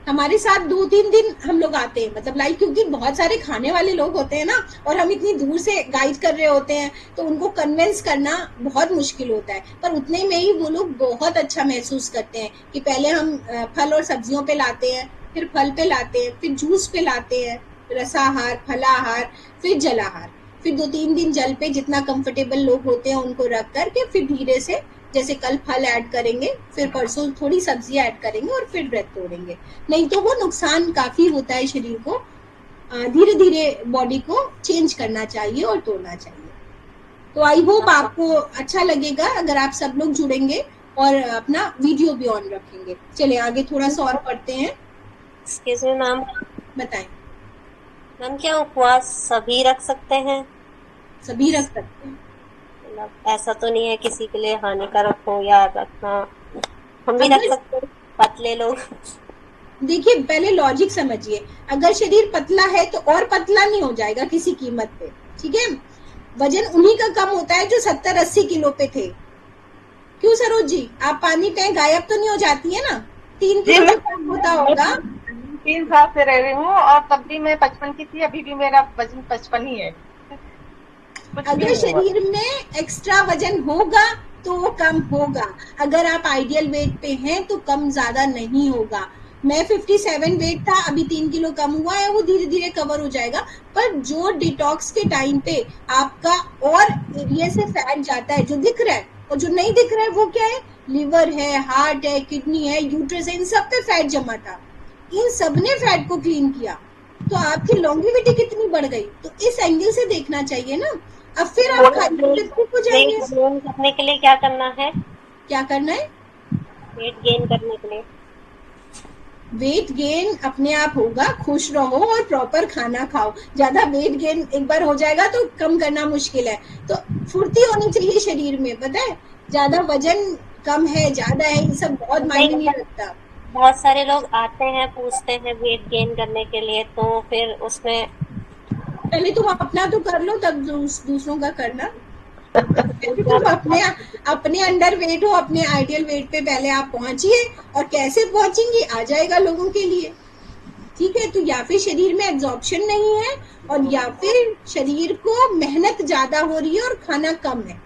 हमारे साथ 2-3 दिन हम लोग आते हैं, मतलब लाइक, क्योंकि बहुत सारे खाने वाले लोग होते हैं ना, और हम इतनी दूर से गाइड कर रहे होते हैं, तो उनको कन्विंस करना बहुत मुश्किल होता है, पर उतने में ही वो लोग बहुत अच्छा महसूस करते हैं कि पहले हम फल और सब्जियों पे लाते हैं, फिर फल पे लाते हैं, फिर जूस पे लाते हैं, रसाहार, फलाहार, फिर जलाहार, फिर 2-3 दिन जल पे जितना कंफर्टेबल लोग होते हैं उनको रख करके, फिर धीरे से, जैसे कल फल ऐड करेंगे, फिर परसों थोड़ी सब्जी ऐड करेंगे, और फिर व्रत तोड़ेंगे। नहीं तो वो नुकसान काफी होता है शरीर को, धीरे धीरे बॉडी को चेंज करना चाहिए और तोड़ना चाहिए। तो आई होप आपको अच्छा लगेगा अगर आप सब लोग जुड़ेंगे और अपना वीडियो भी ऑन रखेंगे। चले आगे थोड़ा सा और पढ़ते हैं। मैम, बताएं। मैम क्या उपवास सभी रख सकते हैं? सभी रख सकते हैं, मतलब ऐसा तो नहीं है किसी के लिए हानिकारक हो या रखना, हम भी रख सकते हैं, पतले लोग? देखिए पहले लॉजिक समझिए, अगर शरीर पतला है तो और पतला नहीं हो जाएगा किसी कीमत पे, ठीक है? वजन उन्हीं का कम होता है जो 70-80 किलो पे थे। क्यों सरोज जी, आप पानी पे गायब तो नहीं हो जाती है ना? 3 किलो से कम होता होगा। 3 साल से रह रही हूँ, और तब भी मैं 55 की थी, अभी भी मेरा वजन 55 ही है। अगर शरीर में एक्स्ट्रा वजन होगा तो वो कम होगा, अगर आप आइडियल वेट पे हैं तो कम ज्यादा नहीं होगा। मैं 57 वेट था, अभी 3 किलो कम हुआ है, वो धीरे धीरे कवर हो जाएगा। पर जो डिटॉक्स के टाइम पे आपका और एरिया से फैट जाता है जो दिख रहा है, और जो नहीं दिख रहा है वो क्या है? लिवर है, हार्ट है, किडनी है, यूट्रस है, इन सब पे फैट जमा था, इन सब ने फैट को क्लीन किया, तो आपकी लॉन्गेविटी कितनी बढ़ गई। तो इस एंगल से देखना चाहिए ना। अब फिर आप हो जाएंगे। वेट गेन करने के लिए क्या करना है? क्या करना है? वेट गेन करने के लिए वेट गेन अपने आप होगा, खुश रहो और प्रॉपर खाना खाओ। ज्यादा वेट गेन एक बार हो जाएगा तो कम करना मुश्किल है, तो फुर्ती होनी चाहिए शरीर में। पता है, ज्यादा वजन कम है, ज्यादा है, ये सब बहुत मायने नहीं रखता। बहुत सारे लोग आते हैं, पूछते हैं वेट गेन करने के लिए, तो फिर उसमें पहले तुम अपना तो कर लो, तब दूसरों का करना। पहले तुम अपने अपने अंडर वेट हो, अपने आइडियल वेट पे पहले आप पहुंचिए, और कैसे पहुंचेंगे आ जाएगा लोगों के लिए। ठीक है, तो या फिर शरीर में एब्जॉर्प्शन नहीं है, और या फिर शरीर को मेहनत ज्यादा हो रही है और खाना कम है,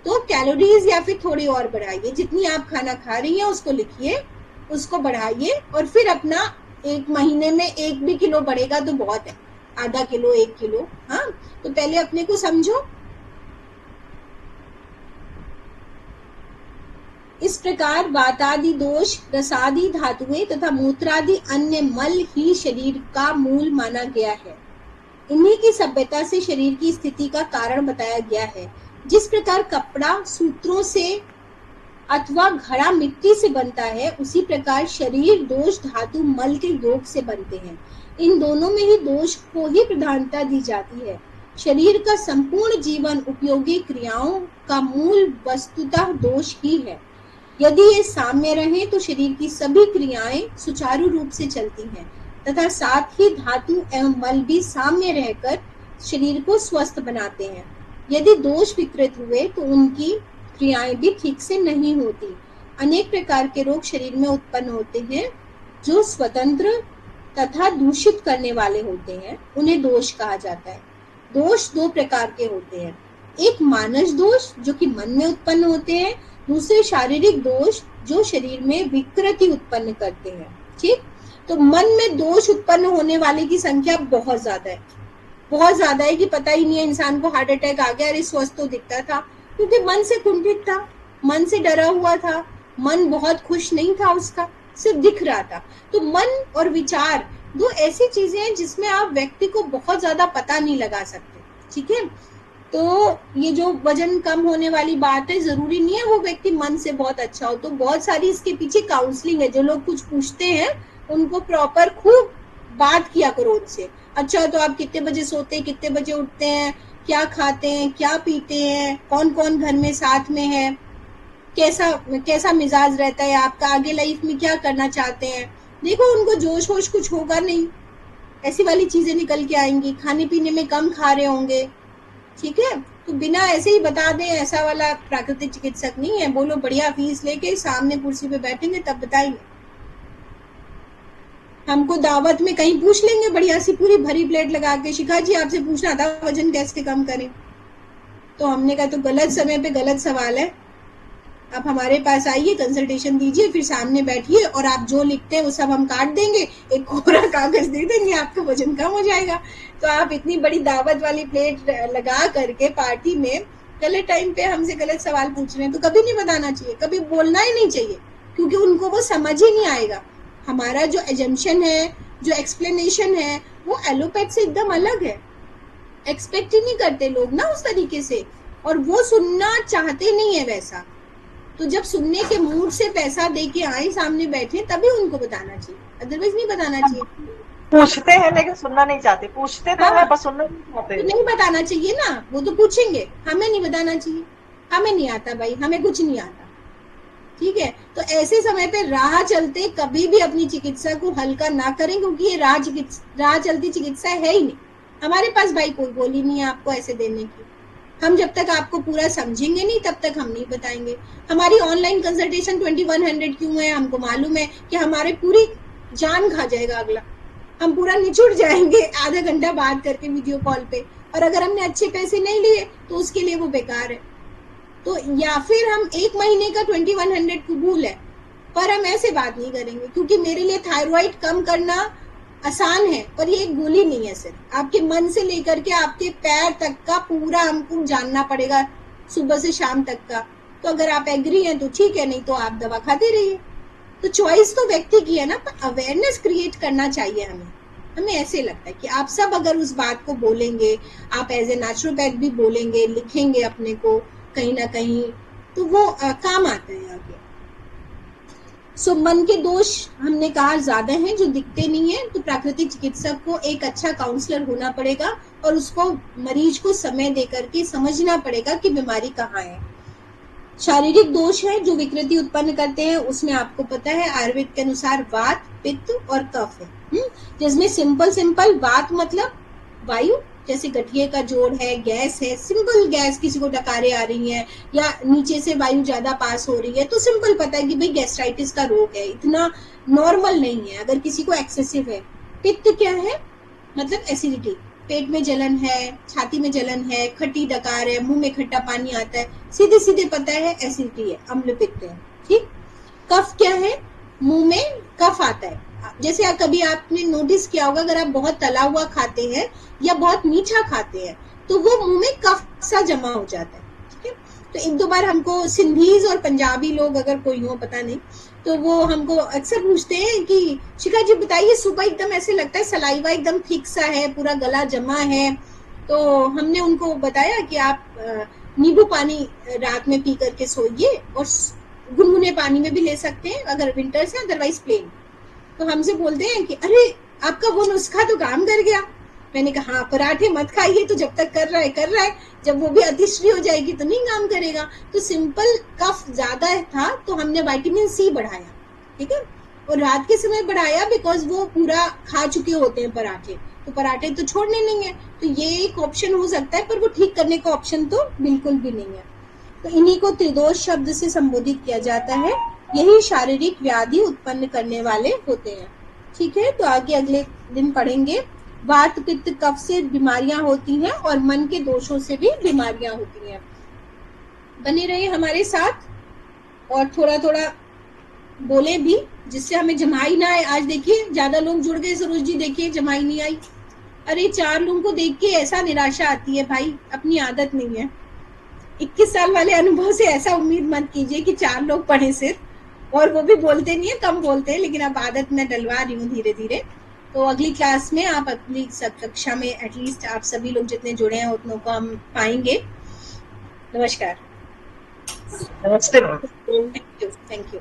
तो कैलोरीज या फिर थोड़ी और बढ़ाइए। जितनी आप खाना खा रही हैं उसको लिखिए, उसको बढ़ाइए, और फिर अपना 1 महीने में 1 भी किलो बढ़ेगा तो बहुत है, आधा किलो 1 किलो। हाँ, तो पहले अपने को समझो। इस प्रकार वातादि दोष, रसादि धातुएं तथा मूत्रादि अन्य मल ही शरीर का मूल माना गया है। इन्हीं की सभ्यता से शरीर की स्थिति का कारण बताया गया है। जिस प्रकार कपड़ा सूत्रों से अथवा घड़ा मिट्टी से बनता है, उसी प्रकार शरीर दोष धातु मल के योग से बनते हैं। इन दोनों में ही दोष को ही प्रधानता दी जाती है। शरीर का संपूर्ण जीवन उपयोगी क्रियाओं का मूल वस्तुतः दोष ही है। यदि ये साम्य रहे तो शरीर की सभी क्रियाएं सुचारू रूप से चलती हैं, तथा साथ ही धातु एवं मल भी साम्य रहकर शरीर को स्वस्थ बनाते हैं। यदि दोष विकृत हुए तो उनकी क्रियाएं भी ठीक से नहीं होती। अनेक प्रकार के रोग शरीर में उत्पन्न होते हैं जो स्वतंत्र तथा दूषित करने वाले होते हैं, उन्हें दोष कहा जाता है। दोष 2 प्रकार के होते हैं, एक मानस दोष जो कि मन में उत्पन्न होते हैं, दूसरे शारीरिक दोष जो शरीर में विकृति उत्पन्न करते हैं। ठीक, तो मन में दोष उत्पन्न होने वाले की संख्या बहुत ज्यादा है, बहुत ज्यादा है कि पता ही नहीं है इंसान को हार्ट अटैक आ गया, अरे स्वस्थ तो दिखता था, क्योंकि मन से कुंठित था, मन से डरा हुआ था, मन बहुत खुश नहीं था उसका, सिर्फ दिख रहा था। तो मन और विचार 2 ऐसी चीजें हैं जिसमें आप व्यक्ति को बहुत ज्यादा पता नहीं लगा सकते। ठीक है, तो ये जो वजन कम होने वाली बात है, जरूरी नहीं है वो व्यक्ति मन से बहुत अच्छा हो। तो बहुत सारी इसके पीछे काउंसलिंग है। जो लोग कुछ पूछते हैं उनको प्रॉपर खूब बात किया करो उनसे। अच्छा, तो आप कितने बजे सोते हैं, कितने बजे उठते हैं, क्या खाते हैं, क्या पीते हैं, कौन कौन घर में साथ में है, कैसा मिजाज रहता है आपका, आगे लाइफ में क्या करना चाहते हैं। देखो, उनको जोश होश कुछ होगा नहीं, ऐसी वाली चीजें निकल के आएंगी। खाने पीने में कम खा रहे होंगे। ठीक है, तो बिना ऐसे ही बता दें ऐसा वाला प्राकृतिक चिकित्सक नहीं है। बोलो बढ़िया फीस लेके सामने कुर्सी पे बैठेंगे तब बताएंगे। हमको दावत में कहीं पूछ लेंगे बढ़िया सी पूरी भरी प्लेट लगा के, शिखा जी आपसे पूछना था वजन कैसे कम करें। तो हमने कहा तो गलत समय पे गलत सवाल है। आप हमारे पास आइए, कंसल्टेशन दीजिए, फिर सामने बैठिए और आप जो लिखते हैं वो सब हम काट देंगे, एक कोरा कागज दे देंगे, आपका वजन कम हो जाएगा। तो आप इतनी बड़ी दावत वाली प्लेट लगा करके पार्टी में गलत टाइम पे हमसे गलत सवाल पूछ रहे हैं। तो कभी नहीं बताना चाहिए, कभी बोलना ही नहीं चाहिए, क्योंकि उनको वो समझ ही नहीं आएगा। हमारा जो एजम्पशन है, जो एक्सप्लेनेशन है, वो एलोपैथ से एकदम अलग है। एक्सपेक्ट ही नहीं करते लोग ना उस तरीके से, और वो सुनना चाहते नहीं है वैसा। तो जब सुनने के मूड से पैसा दे के आए, सामने बैठे, तभी उनको बताना चाहिए, अदरवाइज नहीं बताना चाहिए। पूछते हैं लेकिन सुनना नहीं चाहते, पूछते तो है पर सुनना नहीं चाहते। तो नहीं बताना चाहिए ना, वो तो पूछेंगे, हमें नहीं बताना चाहिए, हमें नहीं आता भाई, हमें कुछ नहीं आता। ठीक है, तो ऐसे समय पे राह चलते कभी भी अपनी चिकित्सा को हल्का ना करें, क्योंकि ये राह चलती चिकित्सा है ही नहीं। हमारे पास भाई कोई गोली नहीं है आपको ऐसे देने की। हम जब तक आपको पूरा समझेंगे नहीं तब तक हम नहीं बताएंगे। हमारी ऑनलाइन कंसल्टेशन 2100 क्यों है? हमको मालूम है कि हमारे पूरी जान खा जाएगा अगला, हम पूरा निचुड़ जाएंगे आधा घंटा बात करके वीडियो कॉल पे, और अगर हमने अच्छे पैसे नहीं लिए तो उसके लिए वो बेकार है। तो या फिर हम 1 महीने का 2100 कबूल है, पर हम ऐसे बात नहीं करेंगे, क्योंकि मेरे लिए थायराइड कम करना आसान है, पर ये एक गोली नहीं है। सिर्फ आपके मन से लेकर के आपके पैर तक का पूरा हमको जानना पड़ेगा, सुबह से शाम तक का। तो अगर आप एग्री हैं तो ठीक है, नहीं तो आप दवा खाते रहिए। तो चॉइस तो व्यक्ति की है ना, पर अवेयरनेस क्रिएट करना चाहिए हमें ऐसे लगता है कि आप सब अगर उस बात को बोलेंगे, आप एज ए नेचुरोपैथ भी बोलेंगे, लिखेंगे अपने को कहीं ना कहीं, तो वो काम आता है आगे। सो मन के दोष हमने कहा ज्यादा हैं जो दिखते नहीं है, तो प्राकृतिक चिकित्सक को एक अच्छा काउंसलर होना पड़ेगा और उसको मरीज को समय देकर के समझना पड़ेगा कि बीमारी कहाँ है। शारीरिक दोष है जो विकृति उत्पन्न करते हैं, उसमें आपको पता है आयुर्वेद के अनुसार वात, पित्त और कफ है। जिसमें सिंपल वात मतलब वायु, जैसे गठिए का जोड़ है, गैस है, सिंपल गैस, किसी को डकारे आ रही है या नीचे से वायु ज्यादा पास हो रही है तो सिंपल पता है कि भाई गैस्ट्राइटिस का रोग है, इतना नॉर्मल नहीं है। अगर किसी को एक्सेसिव है। पित्त क्या है, मतलब एसिडिटी, पेट में जलन है, छाती में जलन है, खट्टी डकार है, मुंह में खट्टा पानी आता है, सीधे सीधे पता है एसिडिटी है, अम्ल पित्त है। ठीक। कफ क्या है, मुंह में कफ आता है। जैसे कभी आपने नोटिस किया होगा, अगर आप बहुत तला हुआ खाते हैं या बहुत मीठा खाते हैं तो वो मुंह में कफ सा जमा हो जाता है। ठीक है। तो एक दो बार हमको सिंधीज और पंजाबी लोग अगर कोई हो पता नहीं, तो वो हमको अक्सर पूछते हैं कि शिखा जी बताइए, सुबह एकदम ऐसे लगता है सलाइवा एकदम थिक सा है, पूरा गला जमा है। तो हमने उनको बताया कि आप नींबू पानी रात में पी करके सोइए और गुनगुने पानी में भी ले सकते हैं अगर विंटर से, अदरवाइज प्लेन। तो हमसे बोलते हैं कि अरे आपका वो नुस्खा तो काम कर गया। मैंने कहा हाँ, पराठे मत खाइए, तो जब तक कर रहा है, जब वो भी अतिश्री हो जाएगी तो नहीं काम करेगा। तो सिंपल कफ ज्यादा था तो हमने विटामिन सी बढ़ाया। ठीक है। और रात के समय बढ़ाया बिकॉज वो पूरा खा चुके होते हैं पराठे, तो पराठे तो छोड़ने नहीं है। तो ये एक ऑप्शन हो सकता है, पर वो ठीक करने का ऑप्शन तो बिल्कुल भी नहीं है। तो इन्हीं को त्रिदोष शब्द से संबोधित किया जाता है। यही शारीरिक व्याधि उत्पन्न करने वाले होते हैं। ठीक है। तो आगे अगले दिन पढ़ेंगे। वात पित्त कफ से बीमारियां होती हैं और मन के दोषों से भी बीमारियां होती हैं। बने रहे हमारे साथ और थोड़ा थोड़ा बोले भी, जिससे हमें जमाई ना आए। आज देखिए ज्यादा लोग जुड़ गए, सरोज जी देखिए जमाई नहीं आई। अरे 4 लोगों को देख के ऐसा निराशा आती है भाई, अपनी आदत नहीं है। 21 साल वाले अनुभव से ऐसा उम्मीद मत कीजिए कि 4 लोग पढ़े सिर्फ, और वो भी बोलते नहीं है, कम बोलते हैं, लेकिन अब आदत में डलवा रही हूँ धीरे धीरे। तो अगली क्लास में आप अगली कक्षा में एटलीस्ट आप सभी लोग जितने जुड़े हैं उतनों को हम पाएंगे। नमस्कार। नमस्ते। Thank you.